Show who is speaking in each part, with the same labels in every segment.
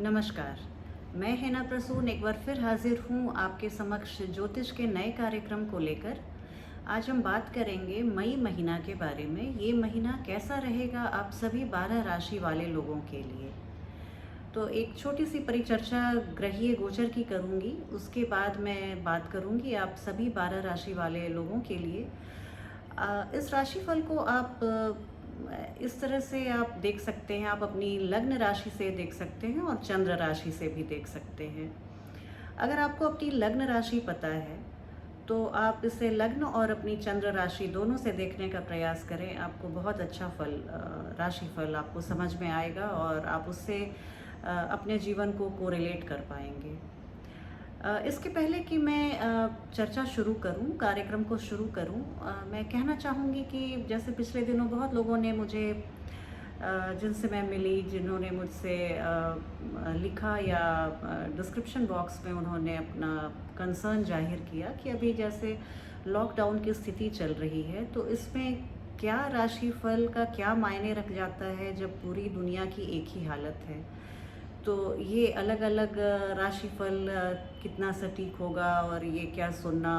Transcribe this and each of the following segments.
Speaker 1: नमस्कार। मैं हिना प्रसून एक बार फिर हाजिर हूँ आपके समक्ष ज्योतिष के नए कार्यक्रम को लेकर। आज हम बात करेंगे मई महीना के बारे में। ये महीना कैसा रहेगा आप सभी 12 राशि वाले लोगों के लिए। तो एक छोटी सी परिचर्चा ग्रहीय गोचर की करूँगी, उसके बाद मैं बात करूँगी आप सभी 12 राशि वाले लोगों के लिए। इस राशिफल को आप इस तरह से आप देख सकते हैं, आप अपनी लग्न राशि से देख सकते हैं और चंद्र राशि से भी देख सकते हैं। अगर आपको अपनी लग्न राशि पता है तो आप इसे लग्न और अपनी चंद्र राशि दोनों से देखने का प्रयास करें। आपको बहुत अच्छा राशिफल आपको समझ में आएगा और आप उससे अपने जीवन को कोरिलेट कर पाएंगे। इसके पहले कि मैं चर्चा शुरू करूं, कार्यक्रम को शुरू करूं, मैं कहना चाहूँगी कि जैसे पिछले दिनों बहुत लोगों ने मुझे जिनसे मैं मिली, जिन्होंने मुझसे लिखा या डिस्क्रिप्शन बॉक्स में उन्होंने अपना कंसर्न जाहिर किया कि अभी जैसे लॉकडाउन की स्थिति चल रही है तो इसमें क्या राशिफल का क्या मायने रख जाता है जब पूरी दुनिया की एक ही हालत है। तो ये अलग अलग राशिफल कितना सटीक होगा और ये क्या सुनना।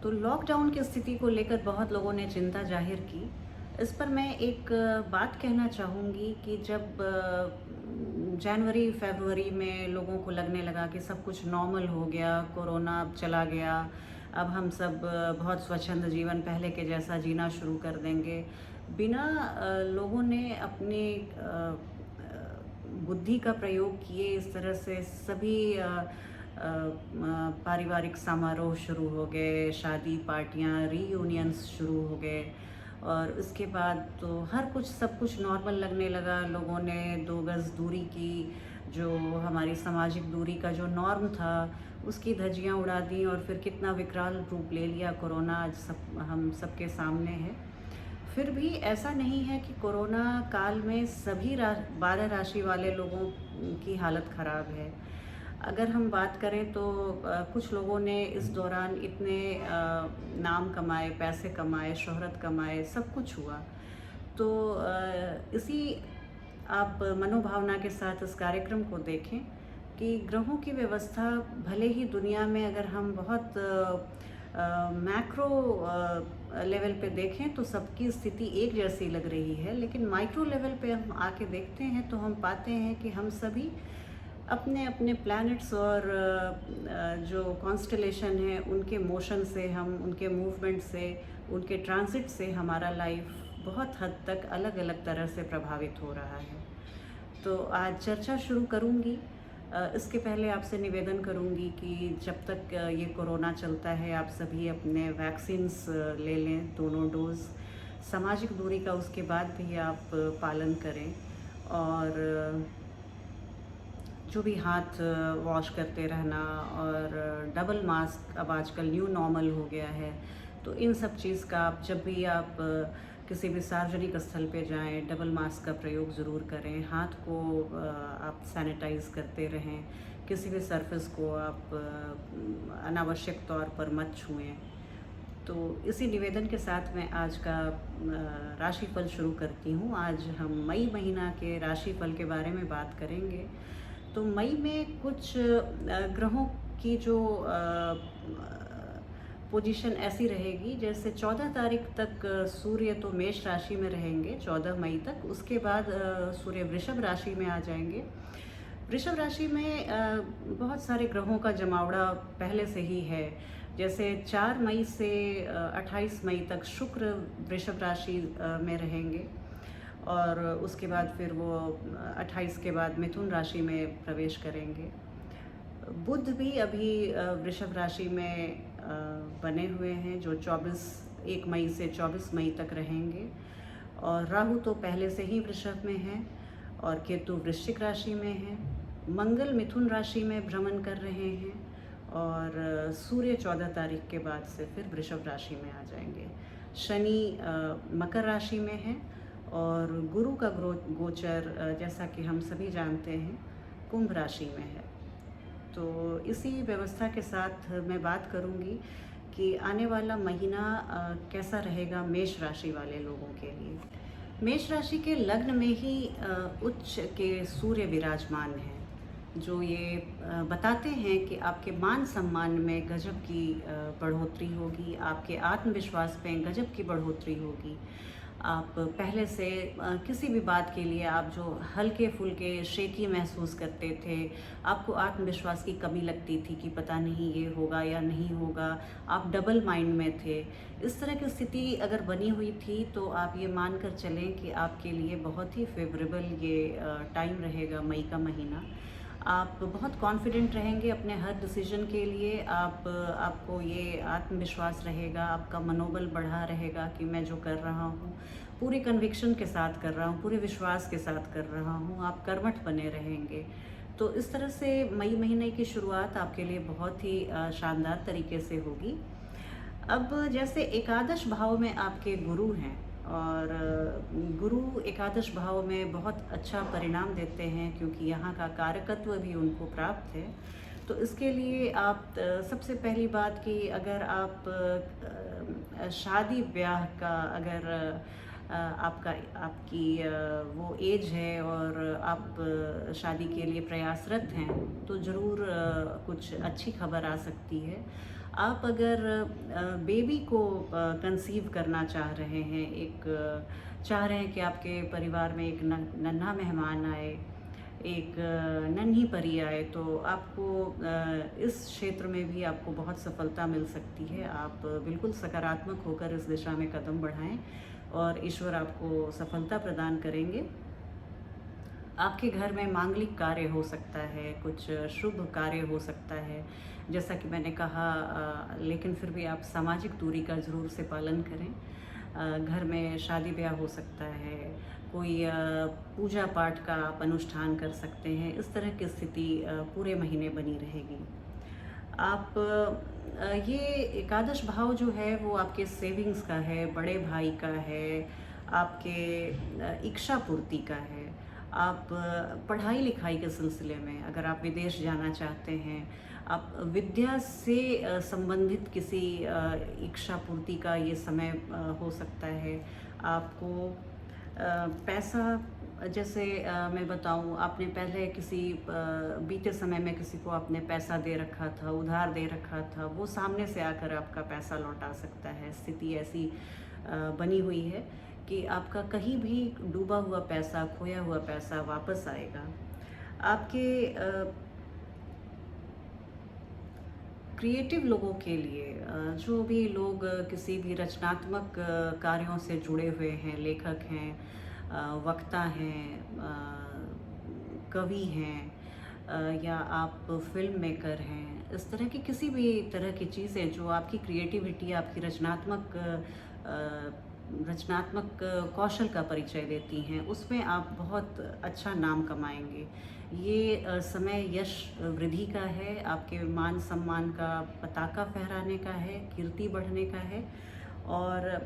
Speaker 1: तो लॉकडाउन की स्थिति को लेकर बहुत लोगों ने चिंता जाहिर की। इस पर मैं एक बात कहना चाहूँगी कि जब जनवरी फरवरी में लोगों को लगने लगा कि सब कुछ नॉर्मल हो गया, कोरोना अब चला गया, अब हम सब बहुत स्वच्छंद जीवन पहले के जैसा जीना शुरू कर देंगे, बिना लोगों ने अपने बुद्धि का प्रयोग किए इस तरह से सभी पारिवारिक समारोह शुरू हो गए, शादी पार्टियां, रीयूनियंस शुरू हो गए और उसके बाद तो हर कुछ सब कुछ नॉर्मल लगने लगा। लोगों ने 2 गज दूरी की, जो हमारी सामाजिक दूरी का जो नॉर्म था उसकी धज्जियां उड़ा दी और फिर कितना विकराल रूप ले लिया कोरोना, आज सब हम सबके सामने है। फिर भी ऐसा नहीं है कि कोरोना काल में सभी 12 राशि वाले लोगों की हालत ख़राब है। अगर हम बात करें तो कुछ लोगों ने इस दौरान इतने नाम कमाए, पैसे कमाए, शोहरत कमाए, सब कुछ हुआ। तो इसी आप मनोभावना के साथ इस कार्यक्रम को देखें कि ग्रहों की व्यवस्था भले ही दुनिया में अगर हम बहुत मैक्रो लेवल पे देखें तो सबकी स्थिति एक जैसी लग रही है, लेकिन माइक्रो लेवल पे हम आके देखते हैं तो हम पाते हैं कि हम सभी अपने अपने प्लैनेट्स और जो कॉन्स्टलेशन है उनके मोशन से, हम उनके मूवमेंट से, उनके ट्रांजिट से हमारा लाइफ बहुत हद तक अलग अलग तरह से प्रभावित हो रहा है। तो आज चर्चा शुरू करूँगी। इसके पहले आपसे निवेदन करूँगी कि जब तक ये कोरोना चलता है आप सभी अपने वैक्सीन्स ले लें, दोनों डोज़। सामाजिक दूरी का उसके बाद भी आप पालन करें और जो भी हाथ वॉश करते रहना और डबल मास्क अब आजकल न्यू नॉर्मल हो गया है, तो इन सब चीज़ का आप जब भी आप किसी भी सार्वजनिक स्थल पे जाएं डबल मास्क का प्रयोग ज़रूर करें। हाथ को आप सैनिटाइज़ करते रहें, किसी भी सरफेस को आप अनावश्यक तौर पर मत छुएं। तो इसी निवेदन के साथ मैं आज का राशिफल शुरू करती हूँ। आज हम मई महीना के राशिफल के बारे में बात करेंगे। तो मई में कुछ ग्रहों की जो पोजीशन ऐसी रहेगी, जैसे 14 तारीख तक सूर्य तो मेष राशि में रहेंगे 14 मई तक। उसके बाद सूर्य वृषभ राशि में आ जाएंगे। वृषभ राशि में बहुत सारे ग्रहों का जमावड़ा पहले से ही है। जैसे 4 मई से 28 मई तक शुक्र वृषभ राशि में रहेंगे और उसके बाद फिर वो 28 के बाद मिथुन राशि में प्रवेश करेंगे। बुध भी अभी वृषभ राशि में बने हुए हैं, जो 1 मई से 24 मई तक रहेंगे। और राहु तो पहले से ही वृषभ में है और केतु वृश्चिक राशि में है। मंगल मिथुन राशि में भ्रमण कर रहे हैं और सूर्य 14 तारीख के बाद से फिर वृषभ राशि में आ जाएंगे। शनि मकर राशि में है और गुरु का गोचर जैसा कि हम सभी जानते हैं कुंभ राशि में है। तो इसी व्यवस्था के साथ मैं बात करूंगी कि आने वाला महीना कैसा रहेगा मेष राशि वाले लोगों के लिए। मेष राशि के लग्न में ही उच्च के सूर्य विराजमान हैं, जो ये बताते हैं कि आपके मान सम्मान में गजब की बढ़ोतरी होगी, आपके आत्मविश्वास में गजब की बढ़ोतरी होगी। आप पहले से किसी भी बात के लिए आप जो हल्के-फुल्के शेकी महसूस करते थे, आपको आत्मविश्वास की कमी लगती थी कि पता नहीं ये होगा या नहीं होगा, आप डबल माइंड में थे। इस तरह की स्थिति अगर बनी हुई थी तो आप ये मान कर चलें कि आपके लिए बहुत ही फ़ेवरेबल ये टाइम रहेगा, मई का महीना। आप बहुत कॉन्फिडेंट रहेंगे अपने हर डिसीजन के लिए। आपको ये आत्मविश्वास रहेगा, आपका मनोबल बढ़ा रहेगा कि मैं जो कर रहा हूँ पूरी कन्विक्शन के साथ कर रहा हूँ, पूरे विश्वास के साथ कर रहा हूँ। आप कर्मठ बने रहेंगे। तो इस तरह से मई महीने की शुरुआत आपके लिए बहुत ही शानदार तरीके से होगी। अब जैसे एकादश भाव में आपके गुरु हैं, और गुरु एकादश भाव में बहुत अच्छा परिणाम देते हैं, क्योंकि यहाँ का कारकत्व भी उनको प्राप्त है। तो इसके लिए आप सबसे पहली बात कि अगर आप शादी ब्याह का अगर आपकी वो एज है और आप शादी के लिए प्रयासरत हैं, तो ज़रूर कुछ अच्छी खबर आ सकती है। आप अगर बेबी को कंसीव करना चाह रहे हैं, चाह रहे हैं कि आपके परिवार में एक नन्हा मेहमान आए, एक नन्ही परी आए, तो आपको इस क्षेत्र में भी आपको बहुत सफलता मिल सकती है। आप बिल्कुल सकारात्मक होकर इस दिशा में कदम बढ़ाएं और ईश्वर आपको सफलता प्रदान करेंगे। आपके घर में मांगलिक कार्य हो सकता है, कुछ शुभ कार्य हो सकता है, जैसा कि मैंने कहा, लेकिन फिर भी आप सामाजिक दूरी का ज़रूर से पालन करें। घर में शादी ब्याह हो सकता है, कोई पूजा पाठ का आप अनुष्ठान कर सकते हैं। इस तरह की स्थिति पूरे महीने बनी रहेगी। आप ये एकादश भाव जो है वो आपके सेविंग्स का है, बड़े भाई का है, आपके इच्छा पूर्ति का है। आप पढ़ाई लिखाई के सिलसिले में अगर आप विदेश जाना चाहते हैं, आप विद्या से संबंधित किसी इच्छा पूर्ति का ये समय हो सकता है। आपको पैसा, जैसे मैं बताऊं, आपने पहले किसी बीते समय में किसी को आपने पैसा दे रखा था, उधार दे रखा था, वो सामने से आकर आपका पैसा लौटा सकता है। स्थिति ऐसी बनी हुई है कि आपका कहीं भी डूबा हुआ पैसा, खोया हुआ पैसा वापस आएगा। आपके क्रिएटिव लोगों के लिए, जो भी लोग किसी भी रचनात्मक कार्यों से जुड़े हुए हैं, लेखक हैं, वक्ता हैं, कवि हैं, या आप फिल्म मेकर हैं, इस तरह की किसी भी तरह की चीज़ें जो आपकी क्रिएटिविटी, आपकी रचनात्मक कौशल का परिचय देती हैं, उसमें आप बहुत अच्छा नाम कमाएंगे। ये समय यश वृद्धि का है, आपके मान सम्मान का पताका फहराने का है, कीर्ति बढ़ने का है। और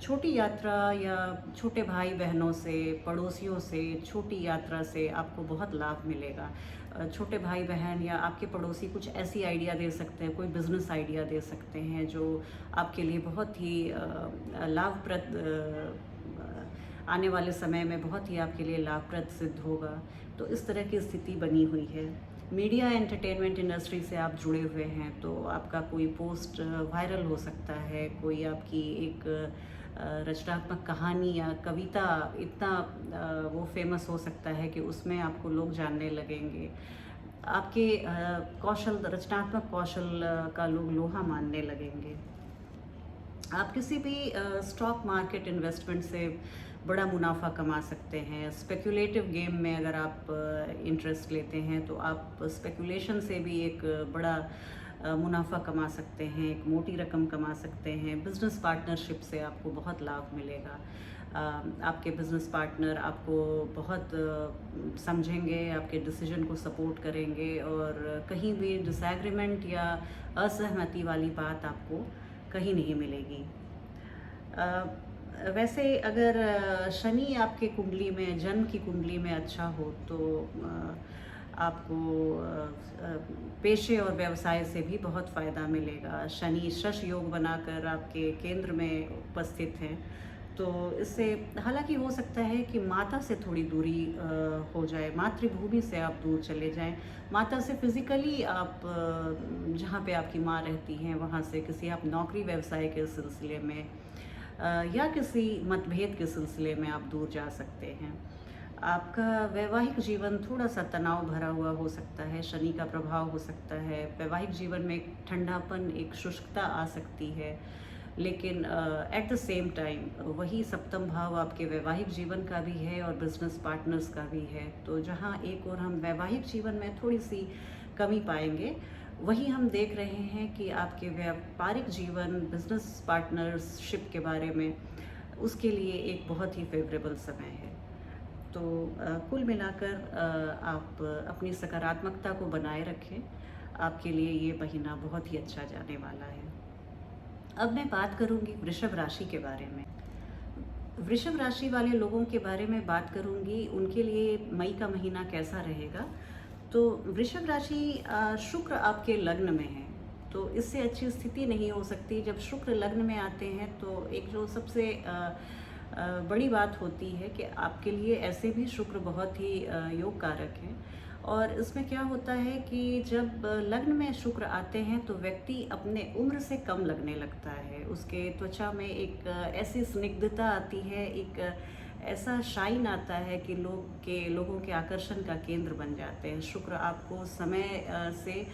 Speaker 1: छोटी यात्रा या छोटे भाई बहनों से, पड़ोसियों से छोटी यात्रा से आपको बहुत लाभ मिलेगा। छोटे भाई बहन या आपके पड़ोसी कुछ ऐसी आइडिया दे सकते हैं, कोई बिज़नेस आइडिया दे सकते हैं जो आपके लिए बहुत ही लाभप्रद, आने वाले समय में बहुत ही आपके लिए लाभप्रद सिद्ध होगा। तो इस तरह की स्थिति बनी हुई है। मीडिया एंटरटेनमेंट इंडस्ट्री से आप जुड़े हुए हैं तो आपका कोई पोस्ट वायरल हो सकता है, कोई आपकी एक रचनात्मक कहानी या कविता इतना वो फेमस हो सकता है कि उसमें आपको लोग जानने लगेंगे। आपके रचनात्मक कौशल का लोग लोहा मानने लगेंगे। आप किसी भी स्टॉक मार्केट इन्वेस्टमेंट से बड़ा मुनाफा कमा सकते हैं। स्पेकुलेटिव गेम में अगर आप इंटरेस्ट लेते हैं तो आप स्पेकुलेशन से भी एक बड़ा मुनाफा कमा सकते हैं, एक मोटी रकम कमा सकते हैं। बिजनेस पार्टनरशिप से आपको बहुत लाभ मिलेगा। आपके बिजनेस पार्टनर आपको बहुत समझेंगे, आपके डिसीजन को सपोर्ट करेंगे, और कहीं भी डिसएग्रीमेंट या असहमति वाली बात आपको कहीं नहीं मिलेगी। वैसे अगर शनि आपके कुंडली में, जन्म की कुंडली में अच्छा हो तो आपको पेशे और व्यवसाय से भी बहुत फ़ायदा मिलेगा। शनि शश योग बनाकर आपके केंद्र में उपस्थित हैं, तो इससे हालांकि हो सकता है कि माता से थोड़ी दूरी हो जाए, मातृभूमि से आप दूर चले जाएं, माता से फिज़िकली आप जहाँ पे आपकी माँ रहती हैं वहाँ से किसी आप नौकरी व्यवसाय के सिलसिले में या किसी मतभेद के सिलसिले में आप दूर जा सकते हैं। आपका वैवाहिक जीवन थोड़ा-सा तनाव भरा हुआ हो सकता है, शनि का प्रभाव हो सकता है, वैवाहिक जीवन में एक ठंडापन, एक शुष्कता आ सकती है। लेकिन एट द सेम टाइम वही सप्तम भाव आपके वैवाहिक जीवन का भी है और बिज़नेस पार्टनर्स का भी है। तो जहाँ एक ओर हम वैवाहिक जीवन में थोड़ी-सी कमी पाएँगे, वहीं हम देख रहे हैं कि आपके व्यापारिक जीवन, बिज़नेस पार्टनरशिप के बारे में, उसके लिए एक बहुत ही फ़ेवरेबल समय है। तो कुल मिलाकर आप अपनी सकारात्मकता को बनाए रखें। आपके लिए ये महीना बहुत ही अच्छा जाने वाला है। अब मैं बात करूँगी वृषभ राशि के बारे में। वृषभ राशि वाले लोगों के बारे में बात करूँगी, उनके लिए मई का महीना कैसा रहेगा। तो वृषभ राशि शुक्र आपके लग्न में है, तो इससे अच्छी स्थिति नहीं हो सकती। जब शुक्र लग्न में आते हैं तो एक जो सबसे बड़ी बात होती है कि आपके लिए ऐसे भी शुक्र बहुत ही योग कारक है। और इसमें क्या होता है कि जब लग्न में शुक्र आते हैं तो व्यक्ति अपने उम्र से कम लगने लगता है, उसके त्वचा में एक ऐसी स्निग्धता आती है, एक ऐसा शाइन आता है कि लोगों के आकर्षण का केंद्र बन जाते हैं। शुक्र आपको समय से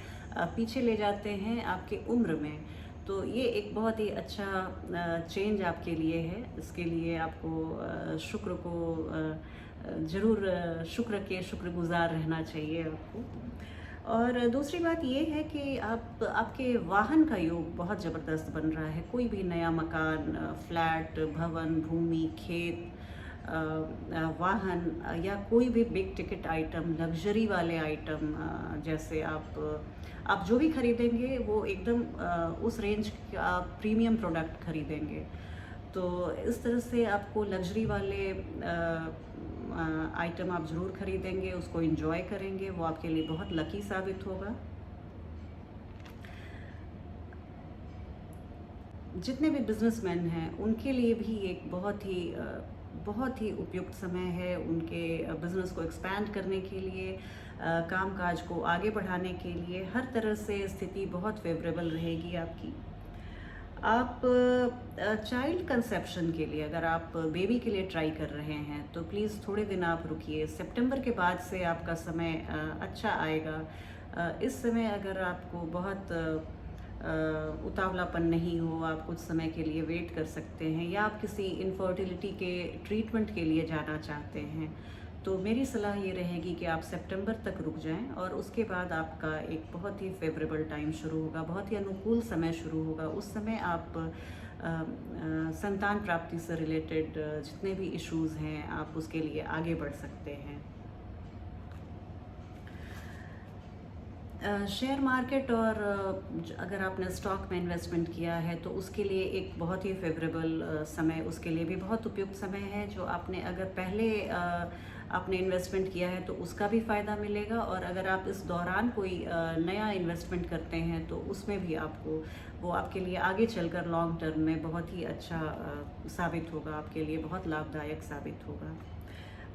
Speaker 1: पीछे ले जाते हैं आपके उम्र में। तो ये एक बहुत ही अच्छा चेंज आपके लिए है। इसके लिए आपको शुक्र को ज़रूर शुक्र के शुक्रगुज़ार रहना चाहिए आपको। और दूसरी बात ये है कि आपके वाहन का योग बहुत ज़बरदस्त बन रहा है। कोई भी नया मकान, फ्लैट, भवन, भूमि, खेत, वाहन या कोई भी बिग टिकट आइटम, लग्जरी वाले आइटम, जैसे आप जो भी खरीदेंगे वो एकदम उस रेंज का प्रीमियम प्रोडक्ट खरीदेंगे। तो इस तरह से आपको लग्जरी वाले आइटम आप ज़रूर खरीदेंगे, उसको एंजॉय करेंगे, वो आपके लिए बहुत लकी साबित होगा। जितने भी बिजनेसमैन हैं उनके लिए भी एक बहुत ही उपयुक्त समय है, उनके बिज़नेस को एक्सपैंड करने के लिए, कामकाज को आगे बढ़ाने के लिए हर तरह से स्थिति बहुत फेवरेबल रहेगी आपकी। आप चाइल्ड कंसेप्शन के लिए, अगर आप बेबी के लिए ट्राई कर रहे हैं तो प्लीज़ थोड़े दिन आप रुकिए। सितंबर के बाद से आपका समय अच्छा आएगा। इस समय अगर आपको बहुत उतावलापन नहीं हो, आप कुछ समय के लिए वेट कर सकते हैं, या आप किसी इनफर्टिलिटी के ट्रीटमेंट के लिए जाना चाहते हैं, तो मेरी सलाह ये रहेगी कि आप सितंबर तक रुक जाएं और उसके बाद आपका एक बहुत ही फेवरेबल टाइम शुरू होगा, बहुत ही अनुकूल समय शुरू होगा। उस समय आप संतान प्राप्ति से रिलेटेड जितने भी इश्यूज़ हैं आप उसके लिए आगे बढ़ सकते हैं। शेयर मार्केट और अगर आपने स्टॉक में इन्वेस्टमेंट किया है तो उसके लिए एक बहुत ही फेवरेबल समय, उसके लिए भी बहुत उपयुक्त समय है। जो आपने अगर पहले आपने इन्वेस्टमेंट किया है तो उसका भी फ़ायदा मिलेगा, और अगर आप इस दौरान कोई नया इन्वेस्टमेंट करते हैं तो उसमें भी आपको वो आपके लिए आगे चलकर लॉन्ग टर्म में बहुत ही अच्छा साबित होगा, आपके लिए बहुत लाभदायक साबित होगा।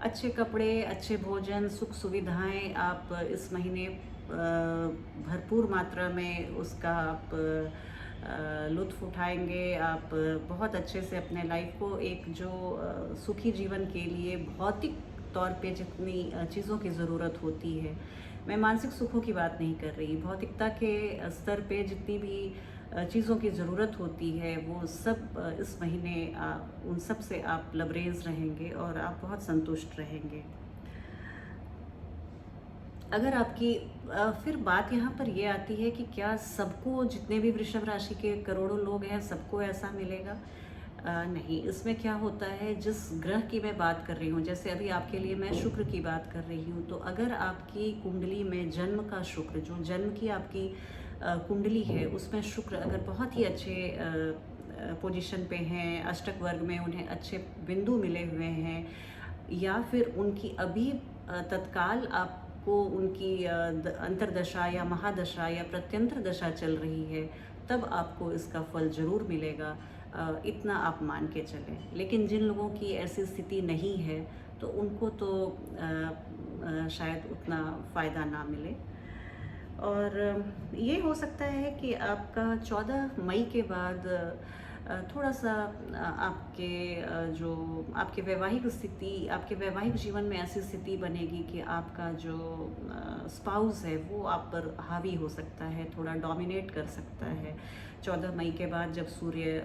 Speaker 1: अच्छे कपड़े, अच्छे भोजन, सुख सुविधाएं आप इस महीने भरपूर मात्रा में उसका आप लुत्फ़ उठाएंगे। आप बहुत अच्छे से अपने लाइफ को एक जो सुखी जीवन के लिए भौतिक तौर पे जितनी चीज़ों की ज़रूरत होती है, मैं मानसिक सुखों की बात नहीं कर रही, भौतिकता के स्तर पे जितनी भी चीज़ों की ज़रूरत होती है वो सब इस महीने उन सब से आप लबरेज रहेंगे और आप बहुत संतुष्ट रहेंगे। अगर आपकी फिर बात यहाँ पर ये आती है कि क्या सबको, जितने भी वृषभ राशि के करोड़ों लोग हैं, सबको ऐसा मिलेगा? नहीं, इसमें क्या होता है, जिस ग्रह की मैं बात कर रही हूँ, जैसे अभी आपके लिए मैं शुक्र की बात कर रही हूँ, तो अगर आपकी कुंडली में जन्म का शुक्र, जो जन्म की आपकी कुंडली है, उसमें शुक्र अगर बहुत ही अच्छे पोजीशन पे हैं, अष्टक वर्ग में उन्हें अच्छे बिंदु मिले हुए हैं, या फिर उनकी अभी तत्काल आपको उनकी अंतर्दशा या महादशा या प्रत्यंतर दशा चल रही है, तब आपको इसका फल ज़रूर मिलेगा। इतना आप मान के चलें। लेकिन जिन लोगों की ऐसी स्थिति नहीं है तो उनको तो शायद उतना फ़ायदा ना मिले। और ये हो सकता है कि आपका 14 मई के बाद थोड़ा-सा आपके जो आपके वैवाहिक स्थिति, आपके वैवाहिक जीवन में ऐसी स्थिति बनेगी कि आपका जो स्पाउस है वो आप पर हावी हो सकता है, थोड़ा डोमिनेट कर सकता है। 14 मई के बाद जब सूर्य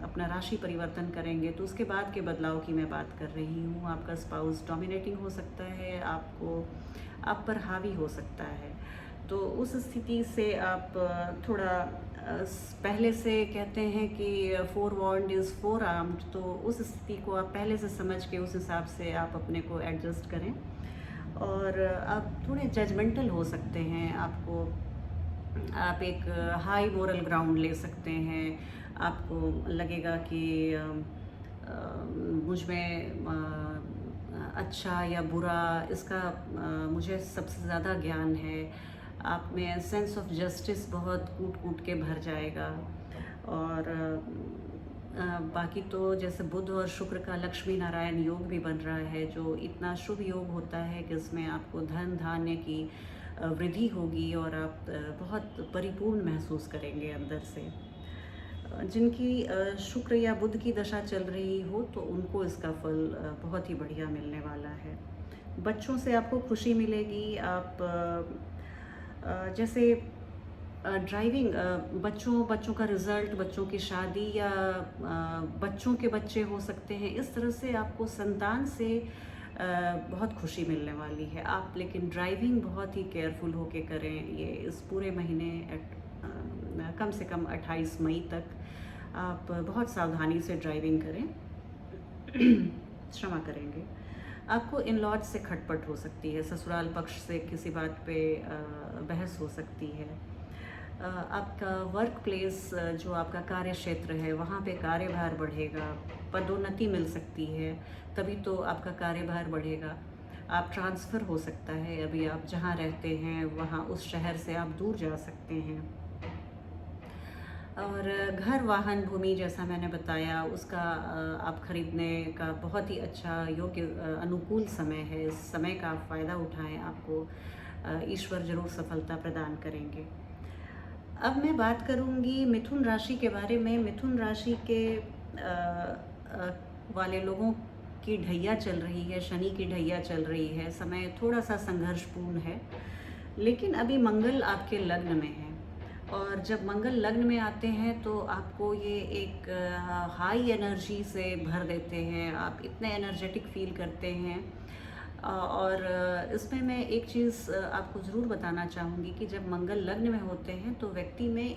Speaker 1: अपना राशि परिवर्तन करेंगे तो उसके बाद के बदलाव की मैं बात कर रही हूँ। आपका स्पाउस डोमिनेटिंग हो सकता है, आप पर हावी हो सकता है। तो उस स्थिति से आप थोड़ा पहले से कहते हैं कि forewarned is forearmed, तो उस स्थिति को आप पहले से समझ के उस हिसाब से आप अपने को एडजस्ट करें। और आप थोड़े जजमेंटल हो सकते हैं, आप एक हाई मोरल ग्राउंड ले सकते हैं। आपको लगेगा कि मुझ में अच्छा या बुरा इसका मुझे सबसे ज़्यादा ज्ञान है। आप में सेंस ऑफ जस्टिस बहुत कूट कूट के भर जाएगा। और बाकी तो जैसे बुध और शुक्र का लक्ष्मी नारायण योग भी बन रहा है, जो इतना शुभ योग होता है कि इसमें आपको धन धान्य की वृद्धि होगी और आप बहुत परिपूर्ण महसूस करेंगे अंदर से। जिनकी शुक्र या बुध की दशा चल रही हो तो उनको इसका फल बहुत ही बढ़िया मिलने वाला है। बच्चों से आपको खुशी मिलेगी। आप जैसे ड्राइविंग, बच्चों का रिज़ल्ट, बच्चों की शादी या बच्चों के बच्चे हो सकते हैं। इस तरह से आपको संतान से बहुत खुशी मिलने वाली है। आप लेकिन ड्राइविंग बहुत ही केयरफुल होके करें। ये इस पूरे महीने कम से कम 28 मई तक आप बहुत सावधानी से ड्राइविंग करें। क्षमा करेंगे। आपको इन लॉज से खटपट हो सकती है, ससुराल पक्ष से किसी बात पे बहस हो सकती है। आपका वर्क प्लेस, जो आपका कार्य क्षेत्र है, वहाँ पे कार्यभार बढ़ेगा, पदोन्नति मिल सकती है, तभी तो आपका कार्यभार बढ़ेगा। आप ट्रांसफ़र हो सकता है, अभी आप जहाँ रहते हैं वहाँ उस शहर से आप दूर जा सकते हैं। और घर, वाहन, भूमि जैसा मैंने बताया उसका आप खरीदने का बहुत ही अच्छा योग्य अनुकूल समय है। इस समय का आप फ़ायदा उठाएं, आपको ईश्वर ज़रूर सफलता प्रदान करेंगे। अब मैं बात करूंगी मिथुन राशि के बारे में। मिथुन राशि के वाले लोगों की ढैया चल रही है, शनि की ढैया चल रही है। समय थोड़ा सा संघर्षपूर्ण है, लेकिन अभी मंगल आपके लग्न में है। और जब मंगल लग्न में आते हैं तो आपको ये एक हाई एनर्जी से भर देते हैं। आप इतने एनर्जेटिक फील करते हैं। और इसमें मैं एक चीज़ आपको ज़रूर बताना चाहूँगी कि जब मंगल लग्न में होते हैं तो व्यक्ति में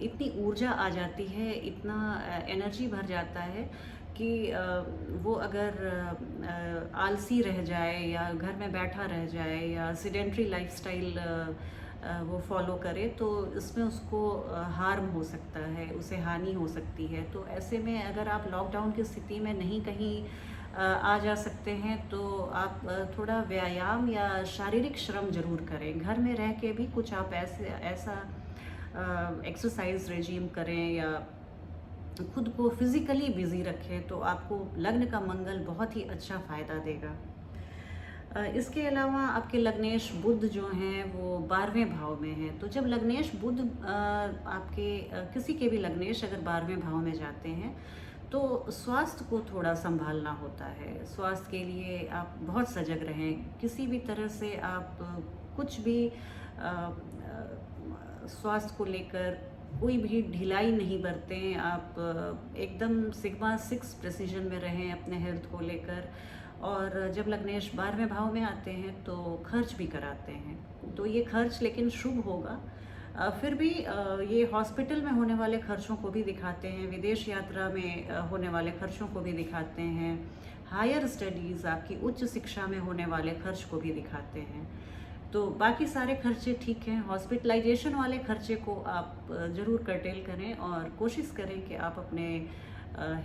Speaker 1: इतनी ऊर्जा आ जाती है, इतना एनर्जी भर जाता है कि वो अगर आलसी रह जाए या घर में बैठा रह जाए या सीडेंट्री लाइफस्टाइल वो फॉलो करे तो इसमें उसको हार्म हो सकता है, उसे हानि हो सकती है। तो ऐसे में अगर आप लॉकडाउन की स्थिति में नहीं कहीं आ जा सकते हैं तो आप थोड़ा व्यायाम या शारीरिक श्रम ज़रूर करें। घर में रह के भी कुछ आप ऐसा एक्सरसाइज रेजीम करें या खुद को फिज़िकली बिज़ी रखें तो आपको लग्न का मंगल बहुत ही अच्छा फ़ायदा देगा। इसके अलावा आपके लग्नेश बुध जो हैं वो 12वें भाव में हैं। तो जब लग्नेश बुध आपके किसी के भी लग्नेश अगर 12वें भाव में जाते हैं तो स्वास्थ्य को थोड़ा संभालना होता है। स्वास्थ्य के लिए आप बहुत सजग रहें। किसी भी तरह से आप कुछ भी स्वास्थ्य को लेकर कोई भी ढिलाई नहीं बरतें। आप एकदम सिग्मा 6 प्रेसिजन में रहें अपने हेल्थ को लेकर। और जब लग्नेश 12वें भाव में आते हैं तो खर्च भी कराते हैं। तो ये खर्च लेकिन शुभ होगा। फिर भी ये हॉस्पिटल में होने वाले खर्चों को भी दिखाते हैं, विदेश यात्रा में होने वाले खर्चों को भी दिखाते हैं, हायर स्टडीज़, आपकी उच्च शिक्षा में होने वाले खर्च को भी दिखाते हैं। तो बाकी सारे खर्चे ठीक हैं। हॉस्पिटलाइजेशन वाले खर्चे को आप ज़रूर कर्टेल करें और कोशिश करें कि आप अपने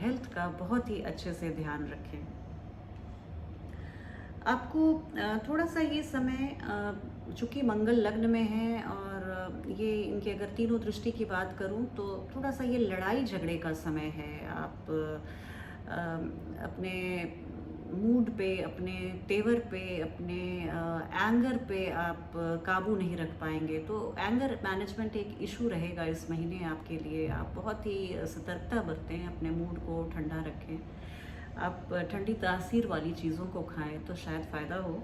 Speaker 1: हेल्थ का बहुत ही अच्छे से ध्यान रखें। आपको थोड़ा सा ये समय चूँकि मंगल लग्न में है और ये इनकी अगर तीनों दृष्टि की बात करूं तो थोड़ा सा ये लड़ाई झगड़े का समय है। आप अपने मूड पे, अपने तेवर पे, अपने एंगर पे आप काबू नहीं रख पाएंगे। तो एंगर मैनेजमेंट एक इशू रहेगा इस महीने आपके लिए। आप बहुत ही सतर्कता बरतें, अपने मूड को ठंडा रखें। आप ठंडी तासीर वाली चीज़ों को खाएं तो शायद फ़ायदा हो।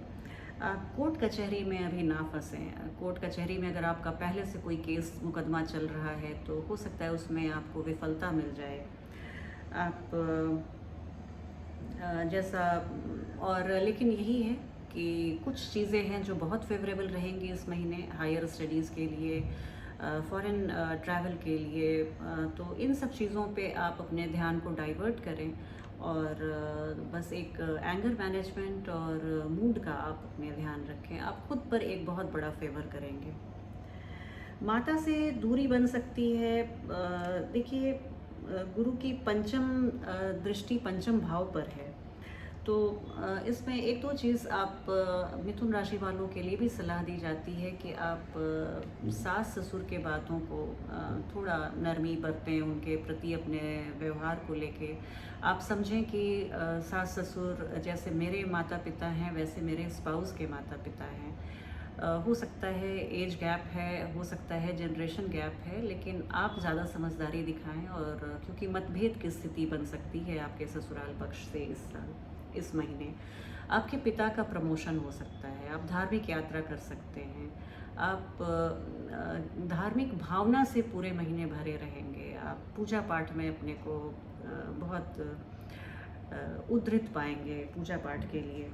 Speaker 1: आप कोर्ट कचहरी में अभी ना फंसें। कोर्ट कचहरी में अगर आपका पहले से कोई केस मुकदमा चल रहा है तो हो सकता है उसमें आपको विफलता मिल जाए। आप जैसा और लेकिन यही है कि कुछ चीज़ें हैं जो बहुत फेवरेबल रहेंगी इस महीने हायर स्टडीज़ के लिए, फॉरेन ट्रैवल के लिए। तो इन सब चीज़ों पे आप अपने ध्यान को डाइवर्ट करें और बस एक एंगर मैनेजमेंट और मूड का आप अपने ध्यान रखें। आप खुद पर एक बहुत बड़ा फेवर करेंगे। माता से दूरी बन सकती है। देखिए, गुरु की पंचम दृष्टि पंचम भाव पर है। तो इसमें एक दो चीज़ आप मिथुन राशि वालों के लिए भी सलाह दी जाती है कि आप सास ससुर के बातों को थोड़ा नरमी बरतें, उनके प्रति अपने व्यवहार को लेके। आप समझें कि सास ससुर जैसे मेरे माता पिता हैं वैसे मेरे स्पाउस के माता पिता हैं। हो सकता है एज गैप है, हो सकता है जनरेशन गैप है, लेकिन आप ज़्यादा समझदारी दिखाएं। और क्योंकि मतभेद की स्थिति बन सकती है आपके ससुराल पक्ष से इस साल, इस महीने आपके पिता का प्रमोशन हो सकता है। आप धार्मिक यात्रा कर सकते हैं। आप धार्मिक भावना से पूरे महीने भरे रहेंगे। आप पूजा पाठ में अपने को बहुत उद्धृत पाएंगे पूजा पाठ के लिए।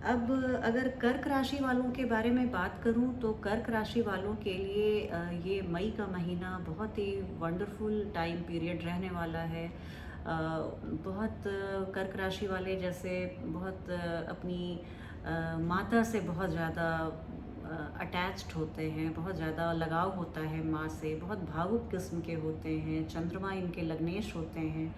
Speaker 1: अब अगर कर्क राशि वालों के बारे में बात करूं तो कर्क राशि वालों के लिए ये मई का महीना बहुत ही वंडरफुल टाइम पीरियड रहने वाला है। बहुत कर्क राशि वाले जैसे बहुत अपनी माता से बहुत ज़्यादा अटैच्ड होते हैं, बहुत ज़्यादा लगाव होता है माँ से, बहुत भावुक किस्म के होते हैं। चंद्रमा इनके लग्नेश होते हैं।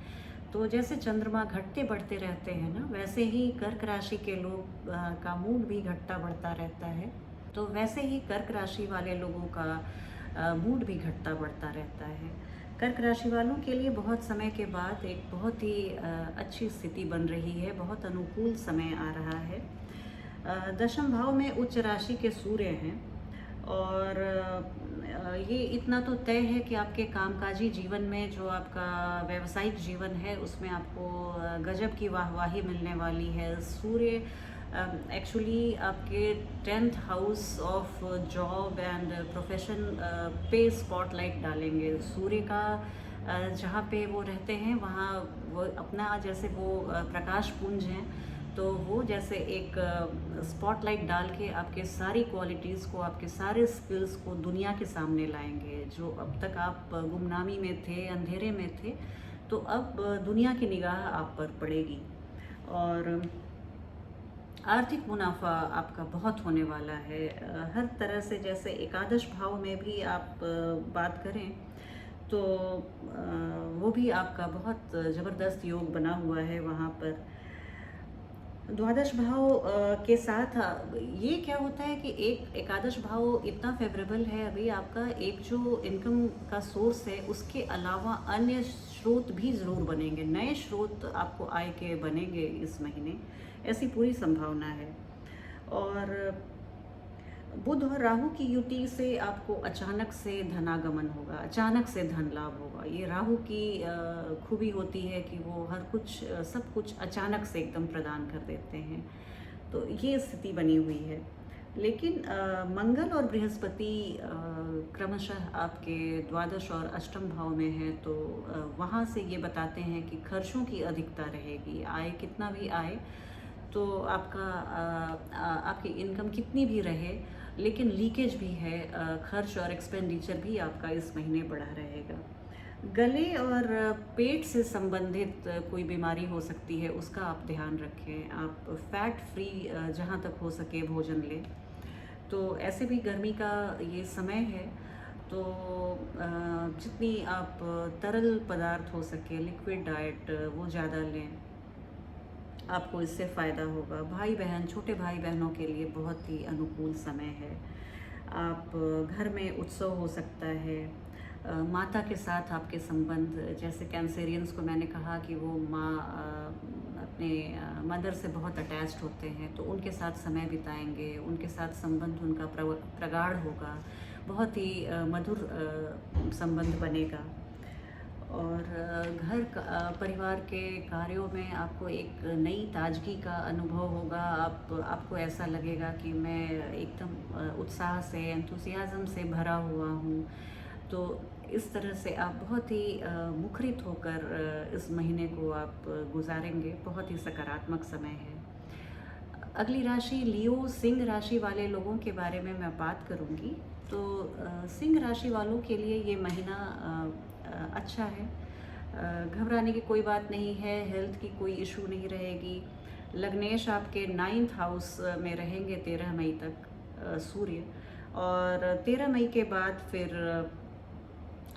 Speaker 1: तो जैसे चंद्रमा घटते बढ़ते रहते हैं ना, वैसे ही कर्क राशि के लोग का मूड भी घटता बढ़ता रहता है। तो वैसे ही कर्क राशि वाले लोगों का मूड भी घटता बढ़ता रहता है। कर्क राशि वालों के लिए बहुत समय के बाद एक बहुत ही अच्छी स्थिति बन रही है, बहुत अनुकूल समय आ रहा है। दशम भाव में उच्च राशि के सूर्य हैं और ये इतना तो तय है कि आपके कामकाजी जीवन में, जो आपका व्यावसायिक जीवन है, उसमें आपको गजब की वाहवाही मिलने वाली है। सूर्य एक्चुअली आपके 10th house of job and profession पे स्पॉटलाइट डालेंगे। सूर्य का जहाँ पे वो रहते हैं वहाँ वो अपना जैसे वो प्रकाश पुंज हैं, तो वो जैसे एक स्पॉटलाइट डाल के आपके सारी क्वालिटीज़ को, आपके सारे स्किल्स को दुनिया के सामने लाएंगे। जो अब तक आप गुमनामी में थे, अंधेरे में थे, तो अब दुनिया की निगाह आप पर पड़ेगी। और आर्थिक मुनाफा आपका बहुत होने वाला है हर तरह से। जैसे एकादश भाव में भी आप बात करें तो वो भी आपका बहुत ज़बरदस्त योग बना हुआ है वहाँ पर। द्वादश भाव के साथ ये क्या होता है कि एक एकादश भाव इतना फेवरेबल है अभी आपका, एक जो इनकम का सोर्स है उसके अलावा अन्य स्रोत भी ज़रूर बनेंगे, नए स्रोत आपको आय के बनेंगे इस महीने, ऐसी पूरी संभावना है। और बुध और राहु की युति से आपको अचानक से धनागमन होगा, अचानक से धन लाभ होगा। ये राहु की खूबी होती है कि वो हर कुछ सब कुछ अचानक से एकदम प्रदान कर देते हैं। तो ये स्थिति बनी हुई है। लेकिन मंगल और बृहस्पति क्रमशः आपके द्वादश और अष्टम भाव में है, तो वहाँ से ये बताते हैं कि खर्चों की अधिकता रहेगी। आय कितना भी आए तो आपका आपकी इनकम कितनी भी रहे, लेकिन लीकेज भी है, खर्च और एक्सपेंडिचर भी आपका इस महीने बढ़ा रहेगा। गले और पेट से संबंधित कोई बीमारी हो सकती है, उसका आप ध्यान रखें। आप फैट फ्री जहाँ तक हो सके भोजन लें। तो ऐसे भी गर्मी का ये समय है, तो जितनी आप तरल पदार्थ हो सके, लिक्विड डाइट वो ज़्यादा लें, आपको इससे फ़ायदा होगा। भाई बहन, छोटे भाई बहनों के लिए बहुत ही अनुकूल समय है। आप घर में उत्सव हो सकता है। माता के साथ आपके संबंध, जैसे कैंसेरियंस को मैंने कहा कि वो माँ अपने मदर से बहुत अटैच्ड होते हैं, तो उनके साथ समय बिताएंगे, उनके साथ संबंध उनका प्रगाढ़ होगा, बहुत ही मधुर संबंध बनेगा। और परिवार के कार्यों में आपको एक नई ताजगी का अनुभव होगा। आपको ऐसा लगेगा कि मैं एकदम उत्साह से, एंथुसियाज़म से भरा हुआ हूँ। तो इस तरह से आप बहुत ही मुखरित होकर इस महीने को आप गुजारेंगे। बहुत ही सकारात्मक समय है। अगली राशि लियो सिंह राशि वाले लोगों के बारे में मैं बात करूंगी। तो सिंह राशि वालों के लिए ये महीना अच्छा है। घबराने की कोई बात नहीं है, हेल्थ की कोई इशू नहीं रहेगी। लग्नेश आपके 9th हाउस में रहेंगे 13 मई तक सूर्य, और 13 मई के बाद फिर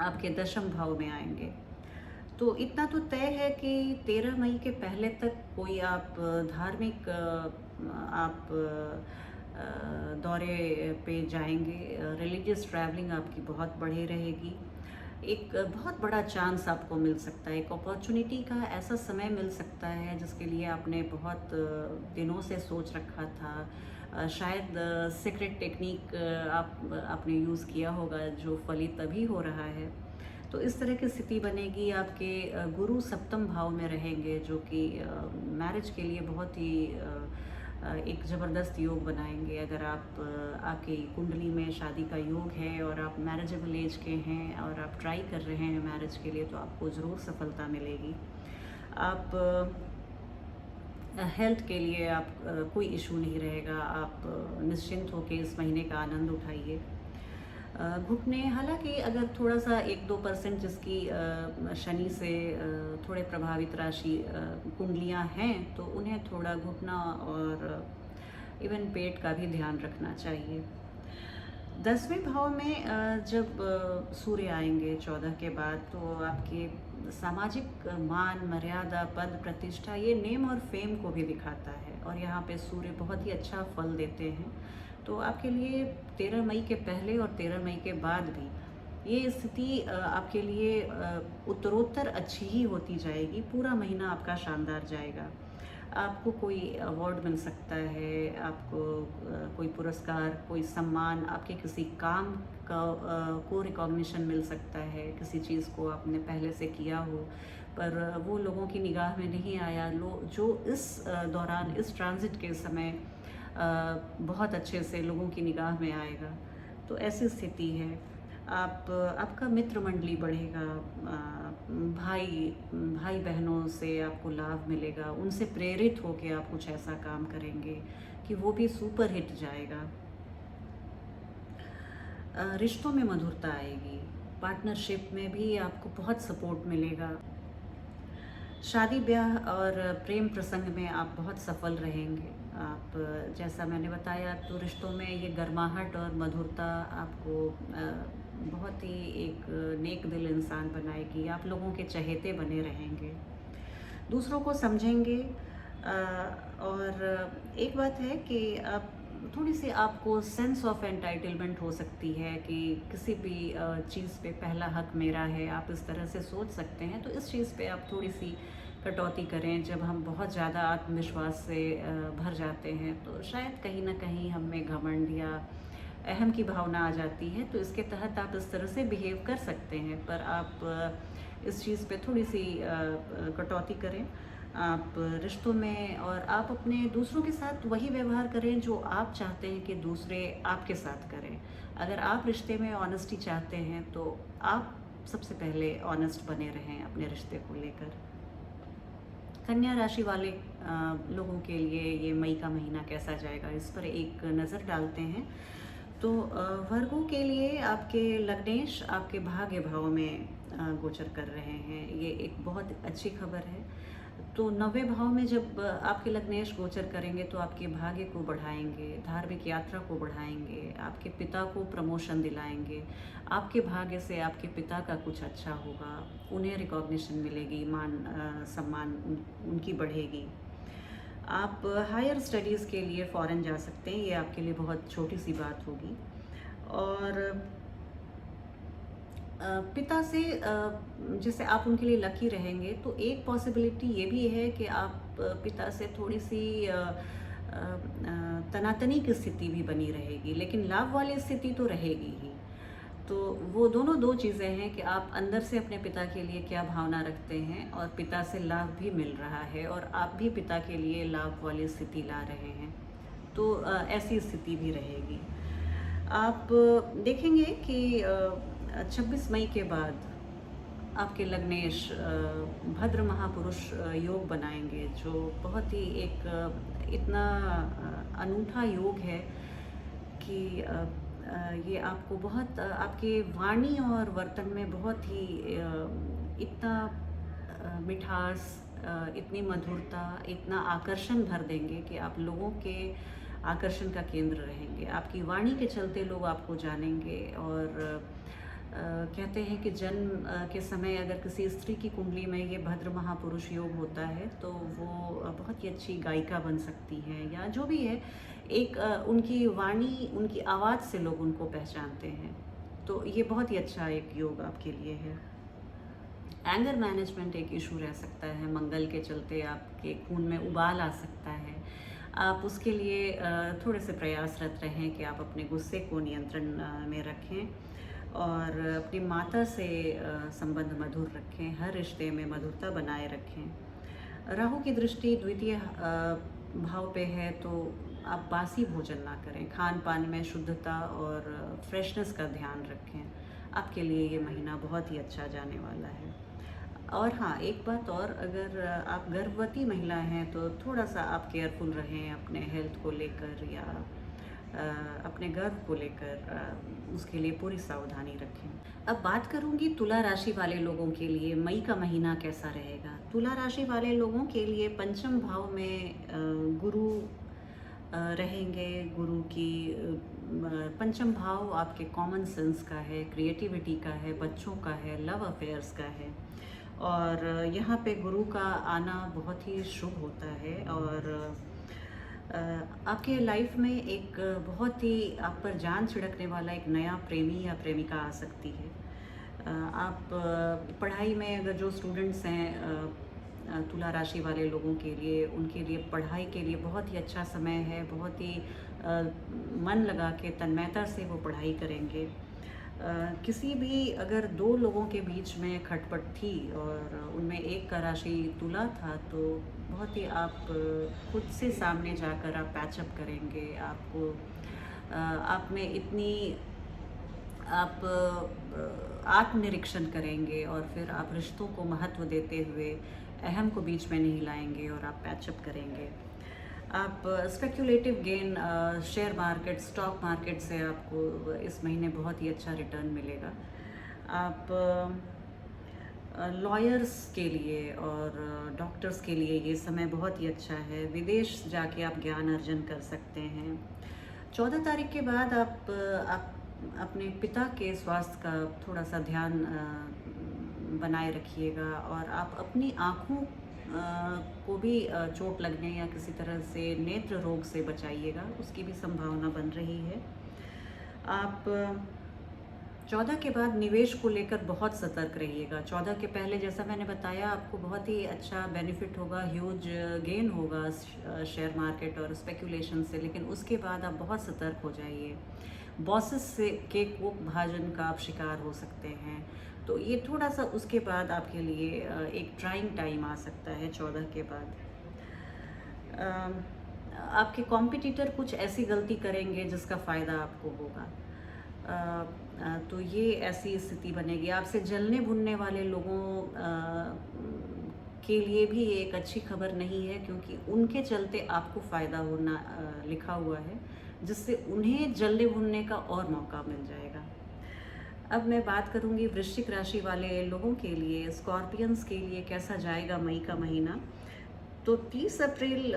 Speaker 1: आपके दशम भाव में आएंगे। तो इतना तो तय है कि 13 मई के पहले तक कोई आप धार्मिक आप दौरे पे जाएंगे। रिलीजियस ट्रैवलिंग आपकी बहुत बढ़ी रहेगी। एक बहुत बड़ा चांस आपको मिल सकता है, एक अपॉर्चुनिटी का ऐसा समय मिल सकता है जिसके लिए आपने बहुत दिनों से सोच रखा था। शायद सीक्रेट टेक्निक आपने यूज़ किया होगा जो फलित तभी हो रहा है। तो इस तरह की स्थिति बनेगी। आपके गुरु सप्तम भाव में रहेंगे, जो कि मैरिज के लिए बहुत ही एक ज़बरदस्त योग बनाएंगे। अगर आपकी कुंडली में शादी का योग है और आप मैरिजेबल एज के हैं और आप ट्राई कर रहे हैं मैरिज के लिए, तो आपको ज़रूर सफलता मिलेगी। आप हेल्थ के लिए आप कोई इशू नहीं रहेगा। आप निश्चिंत होकर इस महीने का आनंद उठाइए। घुटने, हालांकि अगर थोड़ा सा 1-2% जिसकी शनि से थोड़े प्रभावित राशि कुंडलियां हैं, तो उन्हें थोड़ा घुटना और इवन पेट का भी ध्यान रखना चाहिए। 10वें भाव में जब सूर्य आएंगे 14 के बाद, तो आपके सामाजिक मान मर्यादा, पद प्रतिष्ठा, ये नेम और फेम को भी दिखाता है। और यहाँ पे सूर्य बहुत ही अच्छा फल देते हैं। तो आपके लिए 13 मई के पहले और 13 मई के बाद भी ये स्थिति आपके लिए उत्तरोत्तर अच्छी ही होती जाएगी। पूरा महीना आपका शानदार जाएगा। आपको कोई अवार्ड मिल सकता है, आपको कोई पुरस्कार, कोई सम्मान, आपके किसी काम का को रिकॉग्निशन मिल सकता है। किसी चीज़ को आपने पहले से किया हो पर वो लोगों की निगाह में नहीं आया, जो इस दौरान, इस ट्रांजिट के समय बहुत अच्छे से लोगों की निगाह में आएगा। तो ऐसी स्थिति है। आपका मित्र मंडली बढ़ेगा। भाई बहनों से आपको लाभ मिलेगा। उनसे प्रेरित होकर आप कुछ ऐसा काम करेंगे कि वो भी सुपर हिट जाएगा। रिश्तों में मधुरता आएगी। पार्टनरशिप में भी आपको बहुत सपोर्ट मिलेगा। शादी ब्याह और प्रेम प्रसंग में आप बहुत सफल रहेंगे। आप, जैसा मैंने बताया, तो रिश्तों में ये गर्माहट और मधुरता आपको बहुत ही एक नेक दिल इंसान बनाएगी। आप लोगों के चहेते बने रहेंगे, दूसरों को समझेंगे। और एक बात है कि आप थोड़ी सी, आपको सेंस ऑफ एंटाइटलमेंट हो सकती है कि किसी भी चीज़ पे पहला हक मेरा है, आप इस तरह से सोच सकते हैं। तो इस चीज़ पे आप थोड़ी सी कटौती करें। जब हम बहुत ज़्यादा आत्मविश्वास से भर जाते हैं, तो शायद कहीं ना कहीं हम में घमंड या अहम की भावना आ जाती है। तो इसके तहत आप इस तरह से बिहेव कर सकते हैं, पर आप इस चीज़ पे थोड़ी सी कटौती करें। आप रिश्तों में, और आप अपने दूसरों के साथ वही व्यवहार करें जो आप चाहते हैं कि दूसरे आपके साथ करें। अगर आप रिश्ते में ऑनेस्टी चाहते हैं, तो आप सबसे पहले ऑनेस्ट बने रहें अपने रिश्ते को लेकर। कन्या राशि वाले लोगों के लिए ये मई का महीना कैसा जाएगा, इस पर एक नज़र डालते हैं। तो वर्गों के लिए आपके लग्नेश आपके भाग्य भाव में गोचर कर रहे हैं। ये एक बहुत अच्छी खबर है। तो 9वें भाव में जब आपके लग्नेश गोचर करेंगे, तो आपके भाग्य को बढ़ाएंगे, धार्मिक यात्रा को बढ़ाएंगे, आपके पिता को प्रमोशन दिलाएंगे। आपके भाग्य से आपके पिता का कुछ अच्छा होगा, उन्हें रिकॉग्निशन मिलेगी, मान सम्मान उनकी बढ़ेगी। आप हायर स्टडीज़ के लिए फ़ॉरेन जा सकते हैं। ये आपके लिए बहुत छोटी सी बात होगी। और पिता से जैसे आप उनके लिए लकी रहेंगे, तो एक पॉसिबिलिटी ये भी है कि आप पिता से थोड़ी सी तनातनी की स्थिति भी बनी रहेगी, लेकिन लाभ वाली स्थिति तो रहेगी ही। तो वो दोनों दो चीज़ें हैं कि आप अंदर से अपने पिता के लिए क्या भावना रखते हैं, और पिता से लाभ भी मिल रहा है और आप भी पिता के लिए लाभ वाली स्थिति ला रहे हैं, तो ऐसी स्थिति भी रहेगी। आप देखेंगे कि 26 मई के बाद आपके लग्नेश भद्र महापुरुष योग बनाएंगे, जो बहुत ही एक इतना अनूठा योग है कि ये आपको बहुत आपके वाणी और वर्तन में बहुत ही इतना मिठास, इतनी मधुरता, इतना आकर्षण भर देंगे कि आप लोगों के आकर्षण का केंद्र रहेंगे। आपकी वाणी के चलते लोग आपको जानेंगे। और कहते हैं कि जन्म के समय अगर किसी स्त्री की कुंडली में ये भद्र महापुरुष योग होता है, तो वो बहुत ही अच्छी गायिका बन सकती हैं, या जो भी है, एक उनकी वाणी, उनकी आवाज़ से लोग उनको पहचानते हैं। तो ये बहुत ही अच्छा एक योग आपके लिए है। एंगर मैनेजमेंट एक इशू रह सकता है, मंगल के चलते आपके खून में उबाल आ सकता है। आप उसके लिए थोड़े से प्रयासरत रहें कि आप अपने गुस्से को नियंत्रण में रखें, और अपनी माता से संबंध मधुर रखें, हर रिश्ते में मधुरता बनाए रखें। राहु की दृष्टि द्वितीय भाव पे है, तो आप बासी भोजन ना करें, खान पान में शुद्धता और फ्रेशनेस का ध्यान रखें। आपके लिए ये महीना बहुत ही अच्छा जाने वाला है। और हाँ, एक बात और, अगर आप गर्भवती महिला हैं तो थोड़ा सा आप केयरफुल रहें अपने हेल्थ को लेकर, या अपने गर्भ को लेकर, उसके लिए पूरी सावधानी रखें। अब बात करूंगी तुला राशि वाले लोगों के लिए मई का महीना कैसा रहेगा। तुला राशि वाले लोगों के लिए पंचम भाव में गुरु रहेंगे। गुरु की पंचम भाव आपके कॉमन सेंस का है, क्रिएटिविटी का है, बच्चों का है, लव अफेयर्स का है, और यहाँ पे गुरु का आना बहुत ही शुभ होता है। और आपके लाइफ में एक बहुत ही आप पर जान छिड़कने वाला एक नया प्रेमी या प्रेमिका आ सकती है। आप पढ़ाई में अगर जो स्टूडेंट्स हैं, तुला राशि वाले लोगों के लिए, उनके लिए पढ़ाई के लिए बहुत ही अच्छा समय है। बहुत ही मन लगा के तन्मयता से वो पढ़ाई करेंगे। किसी भी अगर दो लोगों के बीच में खटपट थी और उनमें एक का राशि तुला था, तो बहुत ही आप खुद से सामने जाकर आप पैचअप करेंगे। आपको आप में इतनी आप आत्मनिरीक्षण करेंगे, और फिर आप रिश्तों को महत्व देते हुए अहम को बीच में नहीं लाएंगे, और आप पैचअप करेंगे। आप speculative gain, share market, stock market से आपको इस महीने बहुत ही अच्छा रिटर्न मिलेगा। आप लॉयर्स के लिए और डॉक्टर्स के लिए ये समय बहुत ही अच्छा है। विदेश जाके आप ज्ञान अर्जन कर सकते हैं। 14 तारीख के बाद आप अपने पिता के स्वास्थ्य का थोड़ा सा ध्यान बनाए रखिएगा, और आप अपनी आँखों को भी चोट लगने या किसी तरह से नेत्र रोग से बचाइएगा, उसकी भी संभावना बन रही है। आप 14 के बाद निवेश को लेकर बहुत सतर्क रहिएगा। 14 के पहले, जैसा मैंने बताया, आपको बहुत ही अच्छा बेनिफिट होगा, ह्यूज गेन होगा शेयर मार्केट और स्पेकुलेशन से, लेकिन उसके बाद आप बहुत सतर्क हो जाइए। बॉसेस से के कोप भाजन का आप शिकार हो सकते हैं, तो ये थोड़ा सा उसके बाद आपके लिए एक ट्राइंग टाइम आ सकता है 14 के बाद। आपके कॉम्पिटिटर कुछ ऐसी गलती करेंगे जिसका फ़ायदा आपको होगा। तो ये ऐसी स्थिति बनेगी। आपसे जलने भुनने वाले लोगों के लिए भी ये एक अच्छी खबर नहीं है, क्योंकि उनके चलते आपको फ़ायदा होना लिखा हुआ है, जिससे उन्हें जलने भुनने का और मौका मिल जाएगा। अब मैं बात करूंगी वृश्चिक राशि वाले लोगों के लिए, स्कॉर्पियंस के लिए कैसा जाएगा मई का महीना। तो 30 अप्रैल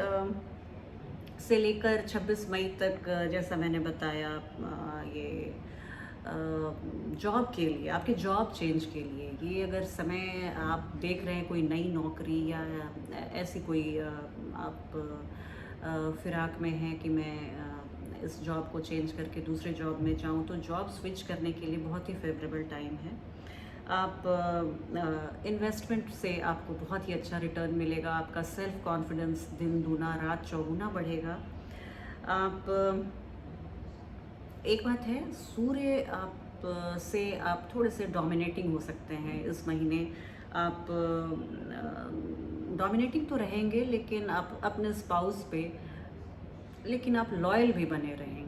Speaker 1: से लेकर 26 मई तक, जैसा मैंने बताया, ये जॉब के लिए, आपके जॉब चेंज के लिए, ये अगर समय आप देख रहे हैं, कोई नई नौकरी या ऐसी कोई आप फिराक में हैं कि मैं इस जॉब को चेंज करके दूसरे जॉब में जाऊं, तो जॉब स्विच करने के लिए बहुत ही फेवरेबल टाइम है। आप इन्वेस्टमेंट से आपको बहुत ही अच्छा रिटर्न मिलेगा, आपका सेल्फ कॉन्फिडेंस दिन दूना रात चौगुना बढ़ेगा। आप एक बात है, सूर्य आप से आप थोड़े से डोमिनेटिंग हो सकते हैं इस महीने। आप डोमिनेटिंग तो रहेंगे, लेकिन आप अपने स्पाउस पे, लेकिन आप लॉयल भी बने रहेंगे।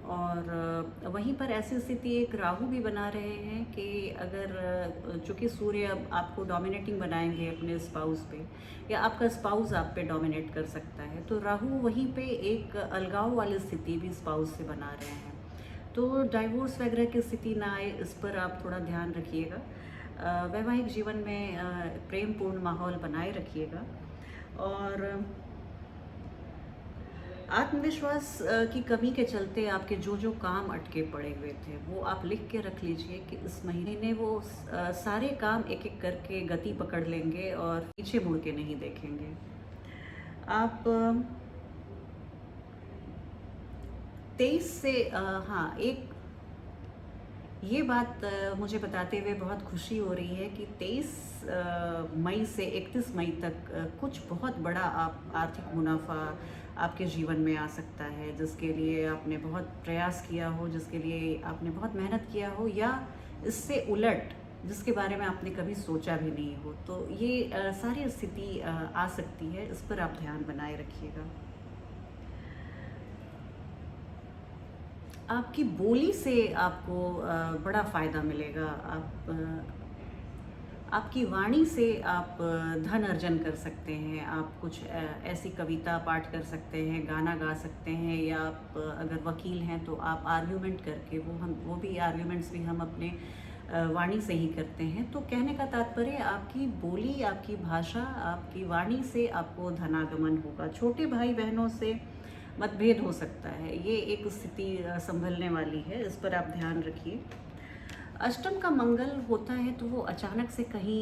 Speaker 1: और वहीं पर ऐसी स्थिति एक राहु भी बना रहे हैं कि अगर चूँकि सूर्य अब आपको डोमिनेटिंग बनाएंगे अपने स्पाउस पे, या आपका स्पाउस आप पे डोमिनेट कर सकता है, तो राहु वहीं पे एक अलगाव वाली स्थिति भी स्पाउस से बना रहे हैं। तो डाइवोर्स वगैरह की स्थिति ना आए, इस पर आप थोड़ा ध्यान रखिएगा। वैवाहिक जीवन में प्रेमपूर्ण माहौल बनाए रखिएगा। और आत्मविश्वास की कमी के चलते आपके जो जो काम अटके पड़े हुए थे, वो आप लिख के रख लीजिए कि इस महीने वो सारे काम एक एक करके गति पकड़ लेंगे और पीछे मुड़ के नहीं देखेंगे। आप 23 से हाँ, एक ये बात मुझे बताते हुए बहुत खुशी हो रही है कि 23 मई से 31 मई तक कुछ बहुत बड़ा आप आर्थिक मुनाफा आपके जीवन में आ सकता है, जिसके लिए आपने बहुत प्रयास किया हो, जिसके लिए आपने बहुत मेहनत किया हो, या इससे उलट जिसके बारे में आपने कभी सोचा भी नहीं हो। तो ये सारी स्थिति आ सकती है, इस पर आप ध्यान बनाए रखिएगा। आपकी बोली से आपको बड़ा फ़ायदा मिलेगा। आपकी वाणी से आप धन अर्जन कर सकते हैं। आप कुछ ऐसी कविता पाठ कर सकते हैं, गाना गा सकते हैं, या आप अगर वकील हैं तो आप आर्ग्यूमेंट करके, वो भी आर्ग्यूमेंट्स भी हम अपने वाणी से ही करते हैं। तो कहने का तात्पर्य, आपकी बोली, आपकी भाषा, आपकी वाणी से आपको धनागमन होगा। छोटे भाई बहनों से मतभेद हो सकता है, ये एक स्थिति संभलने वाली है, इस पर आप ध्यान रखिए। अष्टम का मंगल होता है तो वो अचानक से कहीं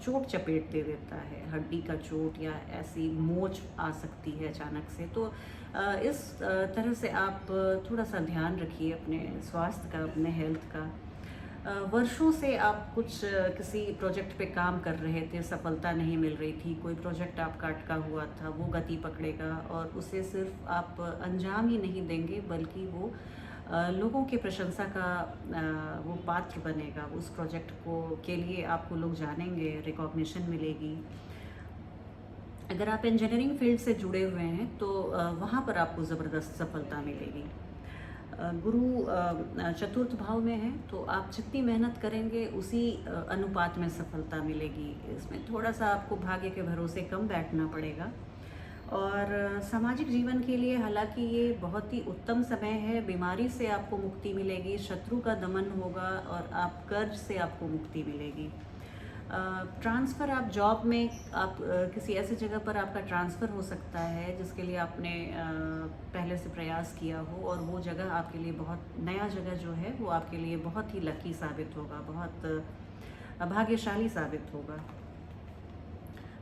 Speaker 1: चोट चपेट दे देता है, हड्डी का चोट या ऐसी मोच आ सकती है अचानक से। तो इस तरह से आप थोड़ा सा ध्यान रखिए अपने स्वास्थ्य का, अपने हेल्थ का। वर्षों से आप किसी प्रोजेक्ट पे काम कर रहे थे, सफलता नहीं मिल रही थी, कोई प्रोजेक्ट आपका अटका हुआ था, वो गति पकड़ेगा और उसे सिर्फ आप अंजाम ही नहीं देंगे, बल्कि वो लोगों के प्रशंसा का वो पात्र बनेगा। उस प्रोजेक्ट के लिए आपको लोग जानेंगे, रिकॉग्निशन मिलेगी। अगर आप इंजीनियरिंग फील्ड से जुड़े हुए हैं तो वहाँ पर आपको ज़बरदस्त सफलता मिलेगी। गुरु चतुर्थ भाव में है, तो आप जितनी मेहनत करेंगे उसी अनुपात में सफलता मिलेगी। इसमें थोड़ा सा आपको भाग्य के भरोसे कम बैठना पड़ेगा। और सामाजिक जीवन के लिए हालांकि ये बहुत ही उत्तम समय है। बीमारी से आपको मुक्ति मिलेगी, शत्रु का दमन होगा और आप कर्ज से आपको मुक्ति मिलेगी। ट्रांसफ़र, आप जॉब में आप किसी ऐसी जगह पर आपका ट्रांसफ़र हो सकता है जिसके लिए आपने पहले से प्रयास किया हो, और वो जगह आपके लिए बहुत नया जगह जो है वो आपके लिए बहुत ही लकी साबित होगा, बहुत भाग्यशाली साबित होगा।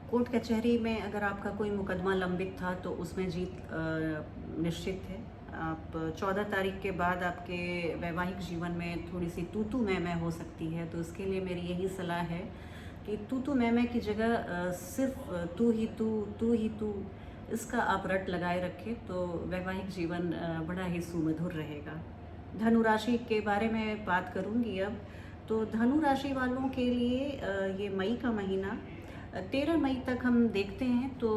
Speaker 1: कोर्ट कचहरी में अगर आपका कोई मुकदमा लंबित था तो उसमें जीत निश्चित है। आप 14 तारीख के बाद आपके वैवाहिक जीवन में थोड़ी सी तू मैं हो सकती है, तो इसके लिए मेरी यही सलाह है कि तू मैं की जगह सिर्फ तू ही तू इसका आप रट लगाए रखें, तो वैवाहिक जीवन बड़ा ही सुमधुर रहेगा। धनु राशि के बारे में बात करूंगी अब। तो धनु राशि वालों के लिए ये मई का महीना 13 मई तक हम देखते हैं तो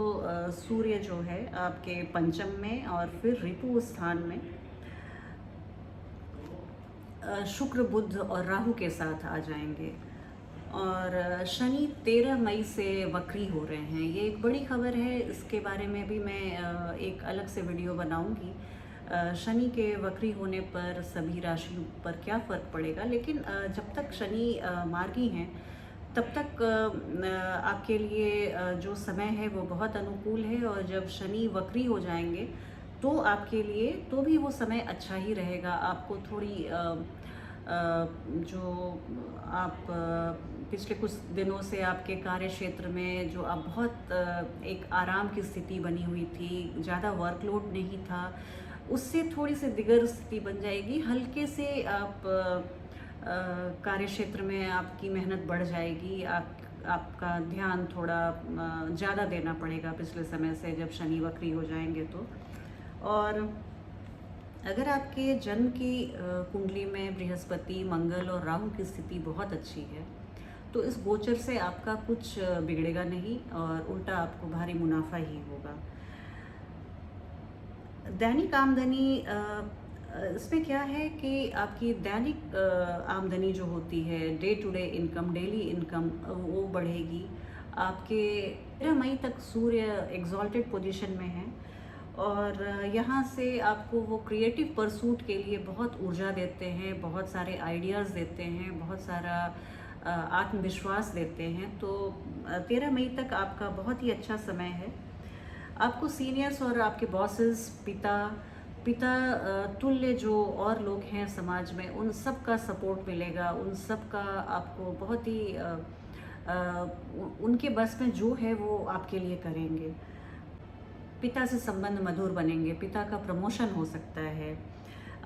Speaker 1: सूर्य जो है आपके पंचम में और फिर रिपु स्थान में शुक्र, बुध और राहु के साथ आ जाएंगे। और शनि 13 मई से वक्री हो रहे हैं। ये एक बड़ी खबर है, इसके बारे में भी मैं एक अलग से वीडियो बनाऊंगी। शनि के वक्री होने पर सभी राशियों पर क्या फ़र्क पड़ेगा, लेकिन जब तक शनि मार्गी हैं तब तक आपके लिए जो समय है वो बहुत अनुकूल है, और जब शनि वक्री हो जाएंगे तो आपके लिए तो भी वो समय अच्छा ही रहेगा। आपको थोड़ी जो आप पिछले कुछ दिनों से आपके कार्य क्षेत्र में जो आप बहुत एक आराम की स्थिति बनी हुई थी, ज़्यादा वर्कलोड नहीं था, उससे थोड़ी सी दिगर स्थिति बन जाएगी। हल्के से आप कार्य क्षेत्र में आपकी मेहनत बढ़ जाएगी। आपका ध्यान थोड़ा ज़्यादा देना पड़ेगा पिछले समय से, जब शनि वक्री हो जाएंगे तो। और अगर आपके जन्म की कुंडली में बृहस्पति, मंगल और राहु की स्थिति बहुत अच्छी है, तो इस गोचर से आपका कुछ बिगड़ेगा नहीं और उल्टा आपको भारी मुनाफा ही होगा। दैनिक आमदनी, इसमें क्या है कि आपकी दैनिक आमदनी जो होती है, day to day income, daily income, वो बढ़ेगी। आपके 13 मई तक सूर्य एग्जॉल्टेड पोजीशन में है और यहाँ से आपको वो क्रिएटिव परसूट के लिए बहुत ऊर्जा देते हैं, बहुत सारे आइडियाज़ देते हैं, बहुत सारा आत्मविश्वास देते हैं। तो 13 मई तक आपका बहुत ही अच्छा समय है। आपको सीनियर्स और आपके बॉसेस, पिता तुल्य जो और लोग हैं समाज में, उन सब का सपोर्ट मिलेगा। उन सब का आपको बहुत ही उनके बस में जो है वो आपके लिए करेंगे। पिता से संबंध मधुर बनेंगे, पिता का प्रमोशन हो सकता है।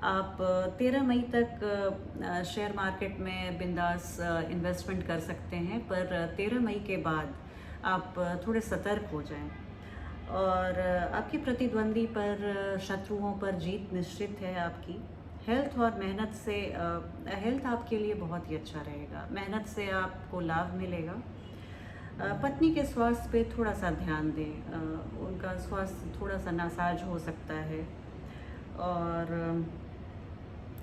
Speaker 1: आप 13 मई तक शेयर मार्केट में बिंदास इन्वेस्टमेंट कर सकते हैं, पर 13 मई के बाद आप थोड़े सतर्क हो जाएं। और आपके प्रतिद्वंदी पर, शत्रुओं पर जीत निश्चित है आपकी। हेल्थ और मेहनत से, हेल्थ आपके लिए बहुत ही अच्छा रहेगा, मेहनत से आपको लाभ मिलेगा। पत्नी के स्वास्थ्य पे थोड़ा सा ध्यान दें, उनका स्वास्थ्य थोड़ा सा नासाज हो सकता है। और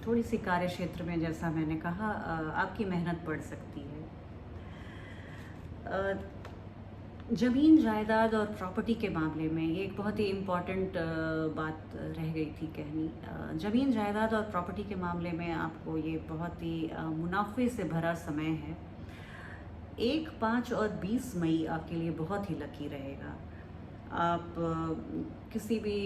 Speaker 1: थोड़ी सी कार्य क्षेत्र में, जैसा मैंने कहा, आपकी मेहनत बढ़ सकती है। ज़मीन जायदाद और प्रॉपर्टी के मामले में ये एक बहुत ही इम्पॉर्टेंट बात रह गई थी कहनी। ज़मीन जायदाद और प्रॉपर्टी के मामले में आपको ये बहुत ही मुनाफे से भरा समय है। 1, 5 और 20 मई आपके लिए बहुत ही लकी रहेगा। आप किसी भी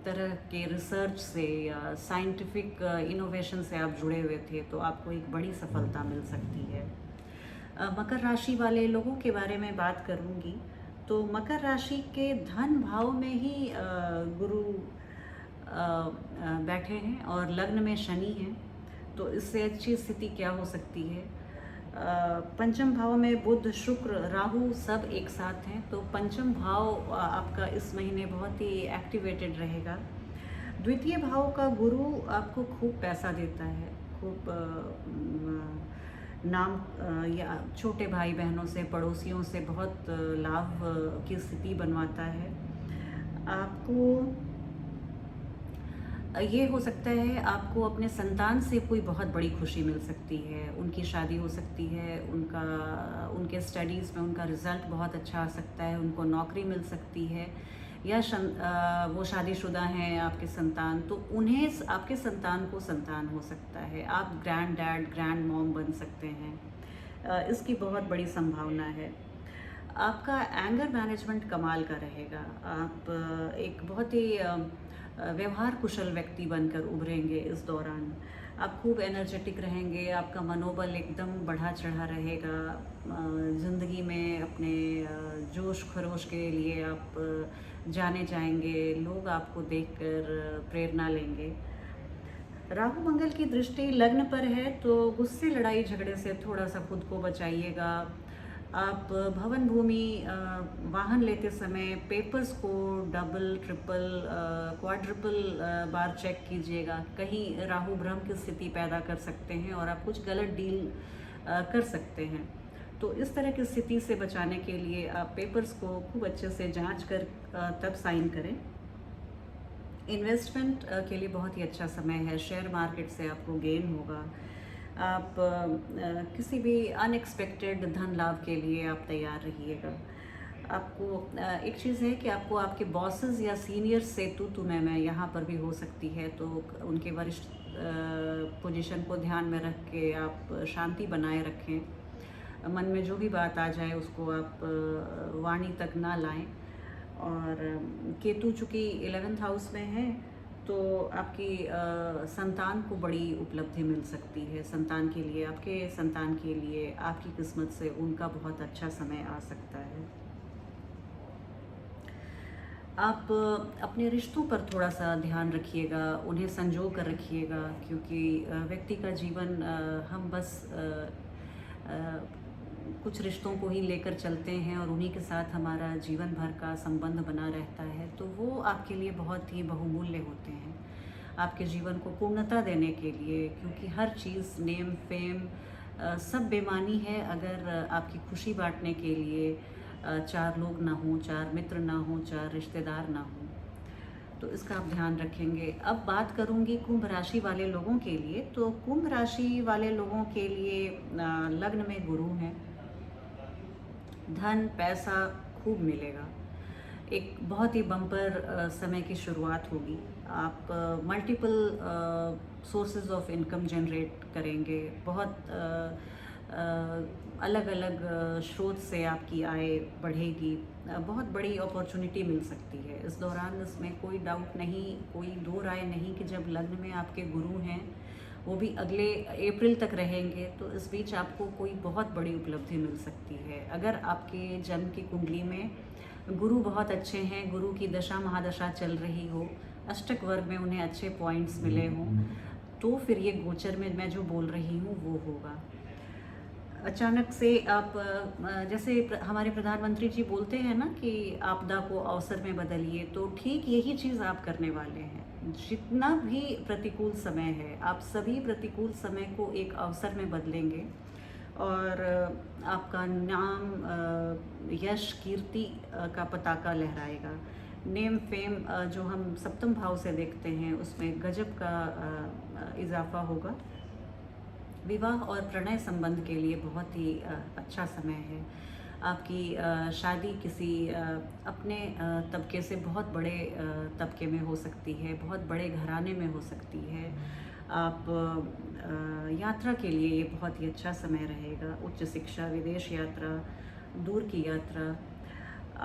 Speaker 1: तरह के रिसर्च से या साइंटिफिक इनोवेशन से आप जुड़े हुए थे, तो आपको एक बड़ी सफलता मिल सकती है। मकर राशि वाले लोगों के बारे में बात करूंगी, तो मकर राशि के धन भाव में ही गुरु बैठे हैं और लग्न में शनि हैं, तो इससे अच्छी स्थिति क्या हो सकती है। पंचम भाव में बुध, शुक्र, राहु सब एक साथ हैं, तो पंचम भाव आपका इस महीने बहुत ही एक्टिवेटेड रहेगा। द्वितीय भाव का गुरु आपको खूब पैसा देता है, खूब नाम या छोटे भाई बहनों से, पड़ोसियों से बहुत लाभ की स्थिति बनवाता है। आपको ये हो सकता है, आपको अपने संतान से कोई बहुत बड़ी खुशी मिल सकती है, उनकी शादी हो सकती है, उनके स्टडीज़ में उनका रिज़ल्ट बहुत अच्छा आ सकता है, उनको नौकरी मिल सकती है, या वो शादीशुदा हैं आपके संतान, तो उन्हें, आपके संतान को संतान हो सकता है। आप ग्रैंड डैड, ग्रैंड मॉम बन सकते हैं, इसकी बहुत बड़ी संभावना है। आपका एंगर मैनेजमेंट कमाल का रहेगा। आप एक बहुत ही व्यवहार कुशल व्यक्ति बनकर उभरेंगे इस दौरान। आप खूब एनर्जेटिक रहेंगे, आपका मनोबल एकदम बढ़ा चढ़ा रहेगा। ज़िंदगी में अपने जोश खरोश के लिए आप जाने जाएंगे, लोग आपको देखकर प्रेरणा लेंगे। राहु मंगल की दृष्टि लग्न पर है, तो गुस्से, लड़ाई झगड़े से थोड़ा सा खुद को बचाइएगा। आप भवन भूमि वाहन लेते समय पेपर्स को डबल, ट्रिपल, क्वाड्रिपल बार चेक कीजिएगा। कहीं राहु भ्रम की स्थिति पैदा कर सकते हैं और आप कुछ गलत डील कर सकते हैं। तो इस तरह की स्थिति से बचाने के लिए आप पेपर्स को खूब अच्छे से जांच कर तब साइन करें। इन्वेस्टमेंट के लिए बहुत ही अच्छा समय है, शेयर मार्केट से आपको गेन होगा। आप किसी भी अनएक्सपेक्टेड धन लाभ के लिए आप तैयार रहिएगा। आपको एक चीज़ है कि आपको आपके बॉसेस या सीनियर्स से तू मैं यहाँ पर भी हो सकती है, तो उनके वरिष्ठ पोजीशन को ध्यान में रख के आप शांति बनाए रखें। मन में जो भी बात आ जाए उसको आप वाणी तक ना लाएं। और केतु चूँकि 11th हाउस में है, तो आपकी संतान को बड़ी उपलब्धि मिल सकती है। संतान के लिए, आपके संतान के लिए आपकी किस्मत से उनका बहुत अच्छा समय आ सकता है। आप अपने रिश्तों पर थोड़ा-सा ध्यान रखिएगा, उन्हें संजो कर रखिएगा, क्योंकि व्यक्ति का जीवन हम बस कुछ रिश्तों को ही लेकर चलते हैं और उन्हीं के साथ हमारा जीवन भर का संबंध बना रहता है, तो वो आपके लिए बहुत ही बहुमूल्य होते हैं। आपके जीवन को पूर्णता देने के लिए, क्योंकि हर चीज़ नेम, फेम सब बेमानी है अगर आपकी खुशी बाँटने के लिए 4 लोग ना हों, 4 मित्र ना हों, 4 रिश्तेदार ना हों। तो इसका आप ध्यान रखेंगे। अब बात करूँगी कुंभ राशि वाले लोगों के लिए, तो कुंभ राशि वाले लोगों के लिए लग्न में गुरु हैं, धन पैसा खूब मिलेगा, एक बहुत ही बम्पर समय की शुरुआत होगी। आप multiple sources of income generate करेंगे, बहुत अलग अलग स्रोत से आपकी आय बढ़ेगी, बहुत बड़ी अपॉर्चुनिटी मिल सकती है इस दौरान। इसमें कोई डाउट नहीं, कोई दो राय नहीं कि जब लग्न में आपके गुरु हैं, वो भी अगले अप्रैल तक रहेंगे, तो इस बीच आपको कोई बहुत बड़ी उपलब्धि मिल सकती है। अगर आपके जन्म की कुंडली में गुरु बहुत अच्छे हैं, गुरु की दशा महादशा चल रही हो, अष्टक वर्ग में उन्हें अच्छे पॉइंट्स मिले हों, तो फिर ये गोचर में मैं जो बोल रही हूँ वो होगा। अचानक से आप जैसे हमारे प्रधानमंत्री जी बोलते हैं ना कि आपदा को अवसर में बदलिए, तो ठीक यही चीज़ आप करने वाले हैं। जितना भी प्रतिकूल समय है, आप सभी प्रतिकूल समय को एक अवसर में बदलेंगे और आपका नाम यश कीर्ति का पताका लहराएगा। नेम फेम जो हम सप्तम भाव से देखते हैं, उसमें गजब का इजाफा होगा। विवाह और प्रणय संबंध के लिए बहुत ही अच्छा समय है। आपकी शादी किसी अपने तबके से बहुत बड़े तबके में हो सकती है, बहुत बड़े घराने में हो सकती है। आप यात्रा के लिए ये बहुत ही अच्छा समय रहेगा। उच्च शिक्षा, विदेश यात्रा, दूर की यात्रा।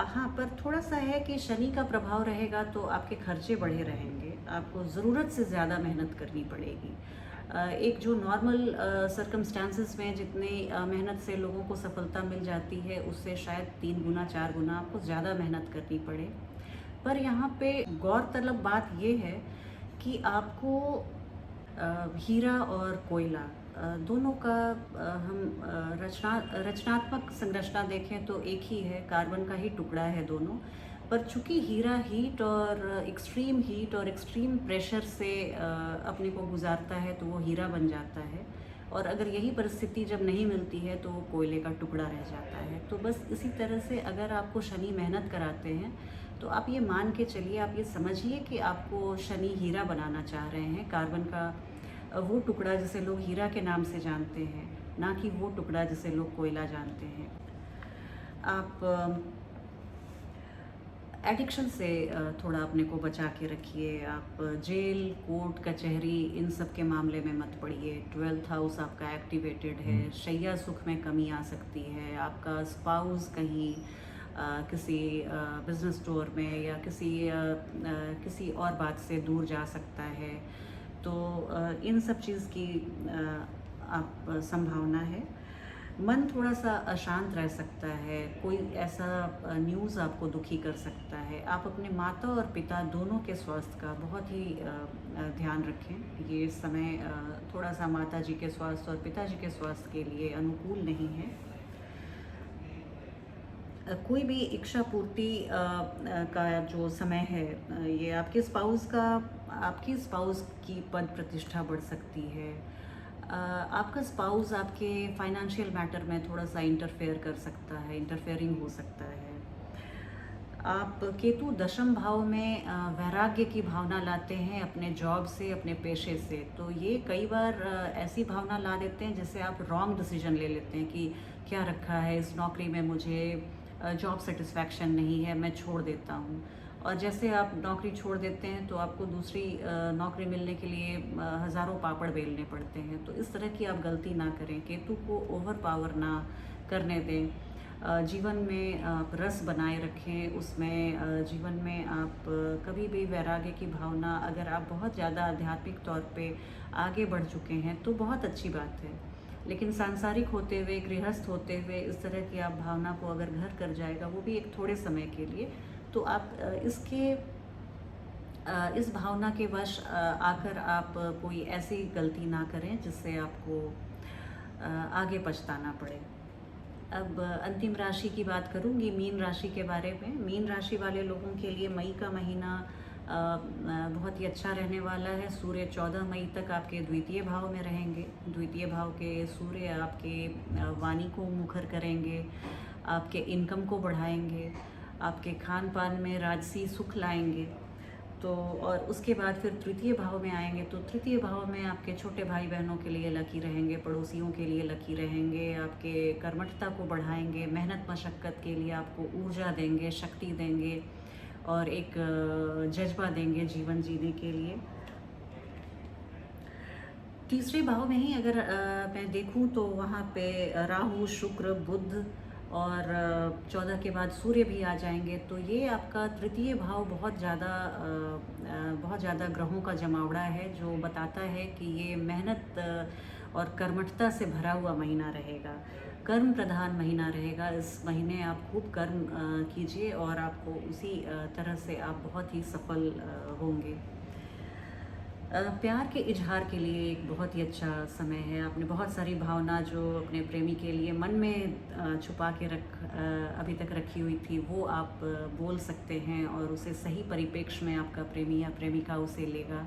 Speaker 1: हाँ, पर थोड़ा-सा है कि शनि का प्रभाव रहेगा, तो आपके खर्चे बढ़े रहेंगे। आपको ज़रूरत से ज़्यादा मेहनत करनी पड़ेगी। एक जो नॉर्मल सर्कमस्टांसेस में जितनी मेहनत से लोगों को सफलता मिल जाती है, उससे शायद 3 गुना 4 गुना आपको ज़्यादा मेहनत करनी पड़े। पर यहाँ पे गौरतलब बात ये है कि आपको हीरा और कोयला दोनों का हम रचनात्मक संरचना देखें तो एक ही है, कार्बन का ही टुकड़ा है दोनों। पर चूंकि हीरा हीट और एक्सट्रीम प्रेशर से अपने को गुजारता है, तो वो हीरा बन जाता है। और अगर यही परिस्थिति जब नहीं मिलती है, तो वो कोयले का टुकड़ा रह जाता है। तो बस इसी तरह से अगर आपको शनि मेहनत कराते हैं, तो आप ये मान के चलिए, आप ये समझिए कि आपको शनि हीरा बनाना चाह रहे हैं, कार्बन का वो टुकड़ा जिसे लोग हीरा के नाम से जानते हैं, ना कि वो टुकड़ा जिसे लोग कोयला जानते हैं। आप एडिक्शन से थोड़ा अपने को बचा के रखिए। आप जेल, कोर्ट, कचहरी इन सब के मामले में मत पड़िए। 12th हाउस आपका एक्टिवेटेड है, शैया सुख में कमी आ सकती है। आपका स्पाउस कहीं किसी बिजनेस टूर में या किसी और बात से दूर जा सकता है। तो इन सब चीज़ की आप संभावना है। मन थोड़ा सा अशांत रह सकता है, कोई ऐसा न्यूज़ आपको दुखी कर सकता है। आप अपने माता और पिता दोनों के स्वास्थ्य का बहुत ही ध्यान रखें। ये समय थोड़ा सा माता जी के स्वास्थ्य और पिताजी के स्वास्थ्य के लिए अनुकूल नहीं है। कोई भी इच्छा पूर्ति का जो समय है, ये आपकी स्पाउस की पद प्रतिष्ठा बढ़ सकती है। आपका स्पाउस आपके फाइनेंशियल मैटर में थोड़ा सा इंटरफेयर कर सकता है, इंटरफेयरिंग हो सकता है। आप केतु दशम भाव में वैराग्य की भावना लाते हैं अपने जॉब से, अपने पेशे से। तो ये कई बार ऐसी भावना ला देते हैं जिससे आप रॉन्ग डिसीजन ले लेते हैं कि क्या रखा है इस नौकरी में, मुझे जॉब सेटिस्फैक्शन नहीं है, मैं छोड़ देता हूँ। और जैसे आप नौकरी छोड़ देते हैं, तो आपको दूसरी नौकरी मिलने के लिए हज़ारों पापड़ बेलने पड़ते हैं। तो इस तरह की आप गलती ना करें, केतु को ओवर पावर ना करने दें। जीवन में आप रस बनाए रखें, उसमें जीवन में आप कभी भी वैराग्य की भावना, अगर आप बहुत ज़्यादा आध्यात्मिक तौर पे आगे बढ़ चुके हैं तो बहुत अच्छी बात है। लेकिन सांसारिक होते हुए, गृहस्थ होते हुए इस तरह की आप भावना को अगर घर कर जाएगा, वो भी एक थोड़े समय के लिए, तो आप इस भावना के वश आकर आप कोई ऐसी गलती ना करें जिससे आपको आगे पछताना पड़े। अब अंतिम राशि की बात करूंगी, मीन राशि के बारे में। मीन राशि वाले लोगों के लिए मई का महीना बहुत ही अच्छा रहने वाला है। सूर्य 14 मई तक आपके द्वितीय भाव में रहेंगे। द्वितीय भाव के सूर्य आपके वाणी को मुखर करेंगे, आपके इनकम को बढ़ाएंगे, आपके खान पान में राजसी सुख लाएंगे। तो और उसके बाद फिर तृतीय भाव में आएंगे, तो तृतीय भाव में आपके छोटे भाई बहनों के लिए लकी रहेंगे, पड़ोसियों के लिए लकी रहेंगे, आपके कर्मठता को बढ़ाएंगे, मेहनत मशक्क़त के लिए आपको ऊर्जा देंगे, शक्ति देंगे और एक जज्बा देंगे जीवन जीने के लिए। तीसरे भाव में ही अगर मैं देखूं तो वहाँ पे राहु, शुक्र, बुध और 14 के बाद सूर्य भी आ जाएंगे। तो ये आपका तृतीय भाव बहुत ज़्यादा ग्रहों का जमावड़ा है, जो बताता है कि ये मेहनत और कर्मठता से भरा हुआ महीना रहेगा, कर्म प्रधान महीना रहेगा। इस महीने आप खूब कर्म कीजिए और आपको उसी तरह से आप बहुत ही सफल होंगे। प्यार के इजहार के लिए एक बहुत ही अच्छा समय है। आपने बहुत सारी भावना जो अपने प्रेमी के लिए मन में छुपा के अभी तक रखी हुई थी, वो आप बोल सकते हैं और उसे सही परिप्रेक्ष्य में आपका प्रेमी या प्रेमिका उसे लेगा।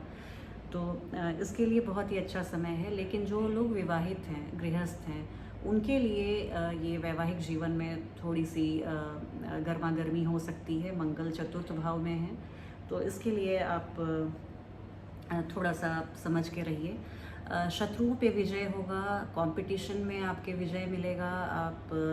Speaker 1: तो इसके लिए बहुत ही अच्छा समय है। लेकिन जो लोग विवाहित हैं, गृहस्थ हैं, उनके लिए ये वैवाहिक जीवन में थोड़ी सी गर्मा गर्मी हो सकती है। मंगल चतुर्थ भाव में है, तो इसके लिए आप थोड़ा सा समझ के रहिए। शत्रुओं पे विजय होगा, कंपटीशन में आपके विजय मिलेगा।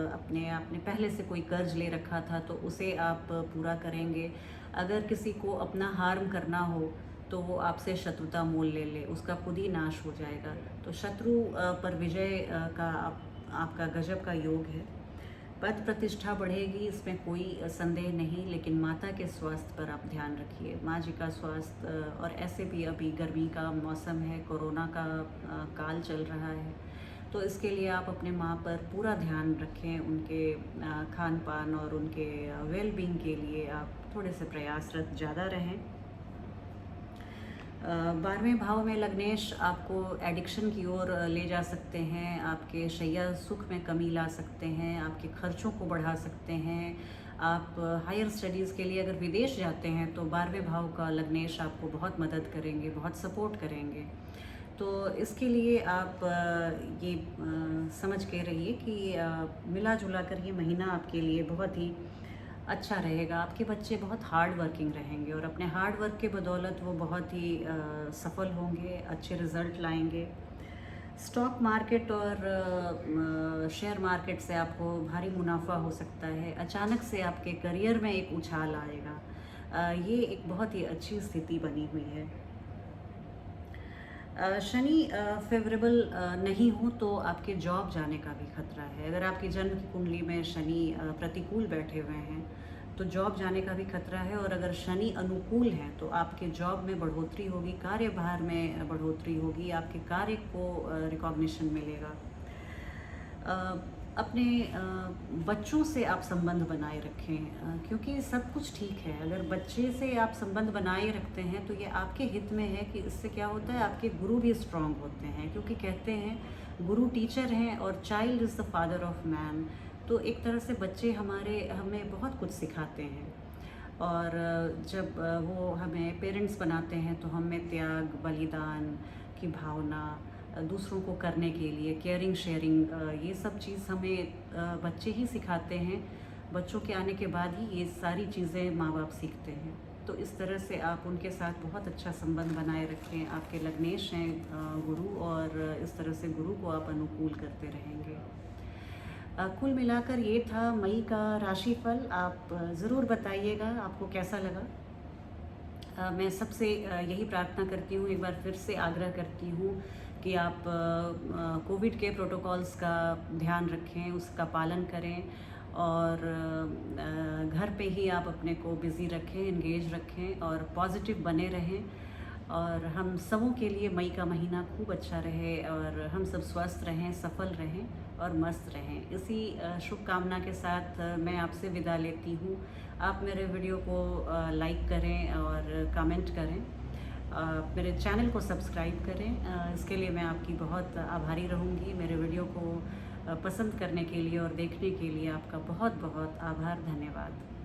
Speaker 1: आपने पहले से कोई कर्ज ले रखा था तो उसे आप पूरा करेंगे। अगर किसी को अपना हार्म करना हो तो वो आपसे शत्रुता मोल ले, उसका खुद ही नाश हो जाएगा। तो शत्रु पर विजय का आपका गजब का योग है। पद प्रतिष्ठा बढ़ेगी, इसमें कोई संदेह नहीं। लेकिन माता के स्वास्थ्य पर आप ध्यान रखिए, माँ जी का स्वास्थ्य। और ऐसे भी अभी गर्मी का मौसम है, कोरोना का काल चल रहा है, तो इसके लिए आप अपने माँ पर पूरा ध्यान रखें। उनके खान पान और उनके वेल बीइंग के लिए आप थोड़े से प्रयासरत ज़्यादा रहें। 12वें भाव में लग्नेश आपको एडिक्शन की ओर ले जा सकते हैं, आपके शैया सुख में कमी ला सकते हैं, आपके खर्चों को बढ़ा सकते हैं। आप हायर स्टडीज़ के लिए अगर विदेश जाते हैं तो 12वें भाव का लग्नेश आपको बहुत मदद करेंगे, बहुत सपोर्ट करेंगे। तो इसके लिए आप ये समझ के रहिए कि मिला जुला कर ये महीना आपके लिए बहुत ही अच्छा रहेगा। आपके बच्चे बहुत हार्ड वर्किंग रहेंगे और अपने हार्ड वर्क के बदौलत वो बहुत ही सफल होंगे, अच्छे रिज़ल्ट लाएंगे। स्टॉक मार्केट और शेयर मार्केट से आपको भारी मुनाफा हो सकता है। अचानक से आपके करियर में एक उछाल आएगा। ये एक बहुत ही अच्छी स्थिति बनी हुई है। शनि फेवरेबल नहीं हो तो आपके जॉब जाने का भी खतरा है। अगर आपकी जन्म की कुंडली में शनि प्रतिकूल बैठे हुए हैं तो जॉब जाने का भी खतरा है। और अगर शनि अनुकूल हैं तो आपके जॉब में बढ़ोतरी होगी, कार्यभार में बढ़ोतरी होगी, आपके कार्य को रिकॉग्निशन मिलेगा। अपने बच्चों से आप संबंध बनाए रखें, क्योंकि सब कुछ ठीक है। अगर बच्चे से आप संबंध बनाए रखते हैं तो ये आपके हित में है कि इससे क्या होता है, आपके गुरु भी स्ट्रांग होते हैं। क्योंकि कहते हैं गुरु टीचर हैं और child is the father of man. तो एक तरह से बच्चे हमें बहुत कुछ सिखाते हैं। और जब वो हमें पेरेंट्स बनाते हैं तो हमें त्याग, बलिदान की भावना, दूसरों को करने के लिए केयरिंग, शेयरिंग, ये सब चीज़ हमें बच्चे ही सिखाते हैं। बच्चों के आने के बाद ही ये सारी चीज़ें माँ बाप सीखते हैं। तो इस तरह से आप उनके साथ बहुत अच्छा संबंध बनाए रखें। आपके लग्नेश हैं गुरु, और इस तरह से गुरु को आप अनुकूल करते रहेंगे। कुल मिलाकर ये था मई का राशिफल। आप ज़रूर बताइएगा आपको कैसा लगा। मैं सबसे यही प्रार्थना करती हूँ, एक बार फिर से आग्रह करती हूँ कि आप कोविड के प्रोटोकॉल्स का ध्यान रखें, उसका पालन करें और घर पे ही आप अपने को बिज़ी रखें, एंगेज रखें और पॉजिटिव बने रहें। और हम सबों के लिए मई का महीना खूब अच्छा रहे और हम सब स्वस्थ रहें, सफल रहें और मस्त रहें। इसी शुभकामना के साथ मैं आपसे विदा लेती हूँ। आप मेरे वीडियो को लाइक करें और कमेंट करें। मेरे चैनल को सब्सक्राइब करें। इसके लिए मैं आपकी बहुत आभारी रहूँगी। मेरे वीडियो को पसंद करने के लिए और देखने के लिए आपका बहुत बहुत आभार, धन्यवाद।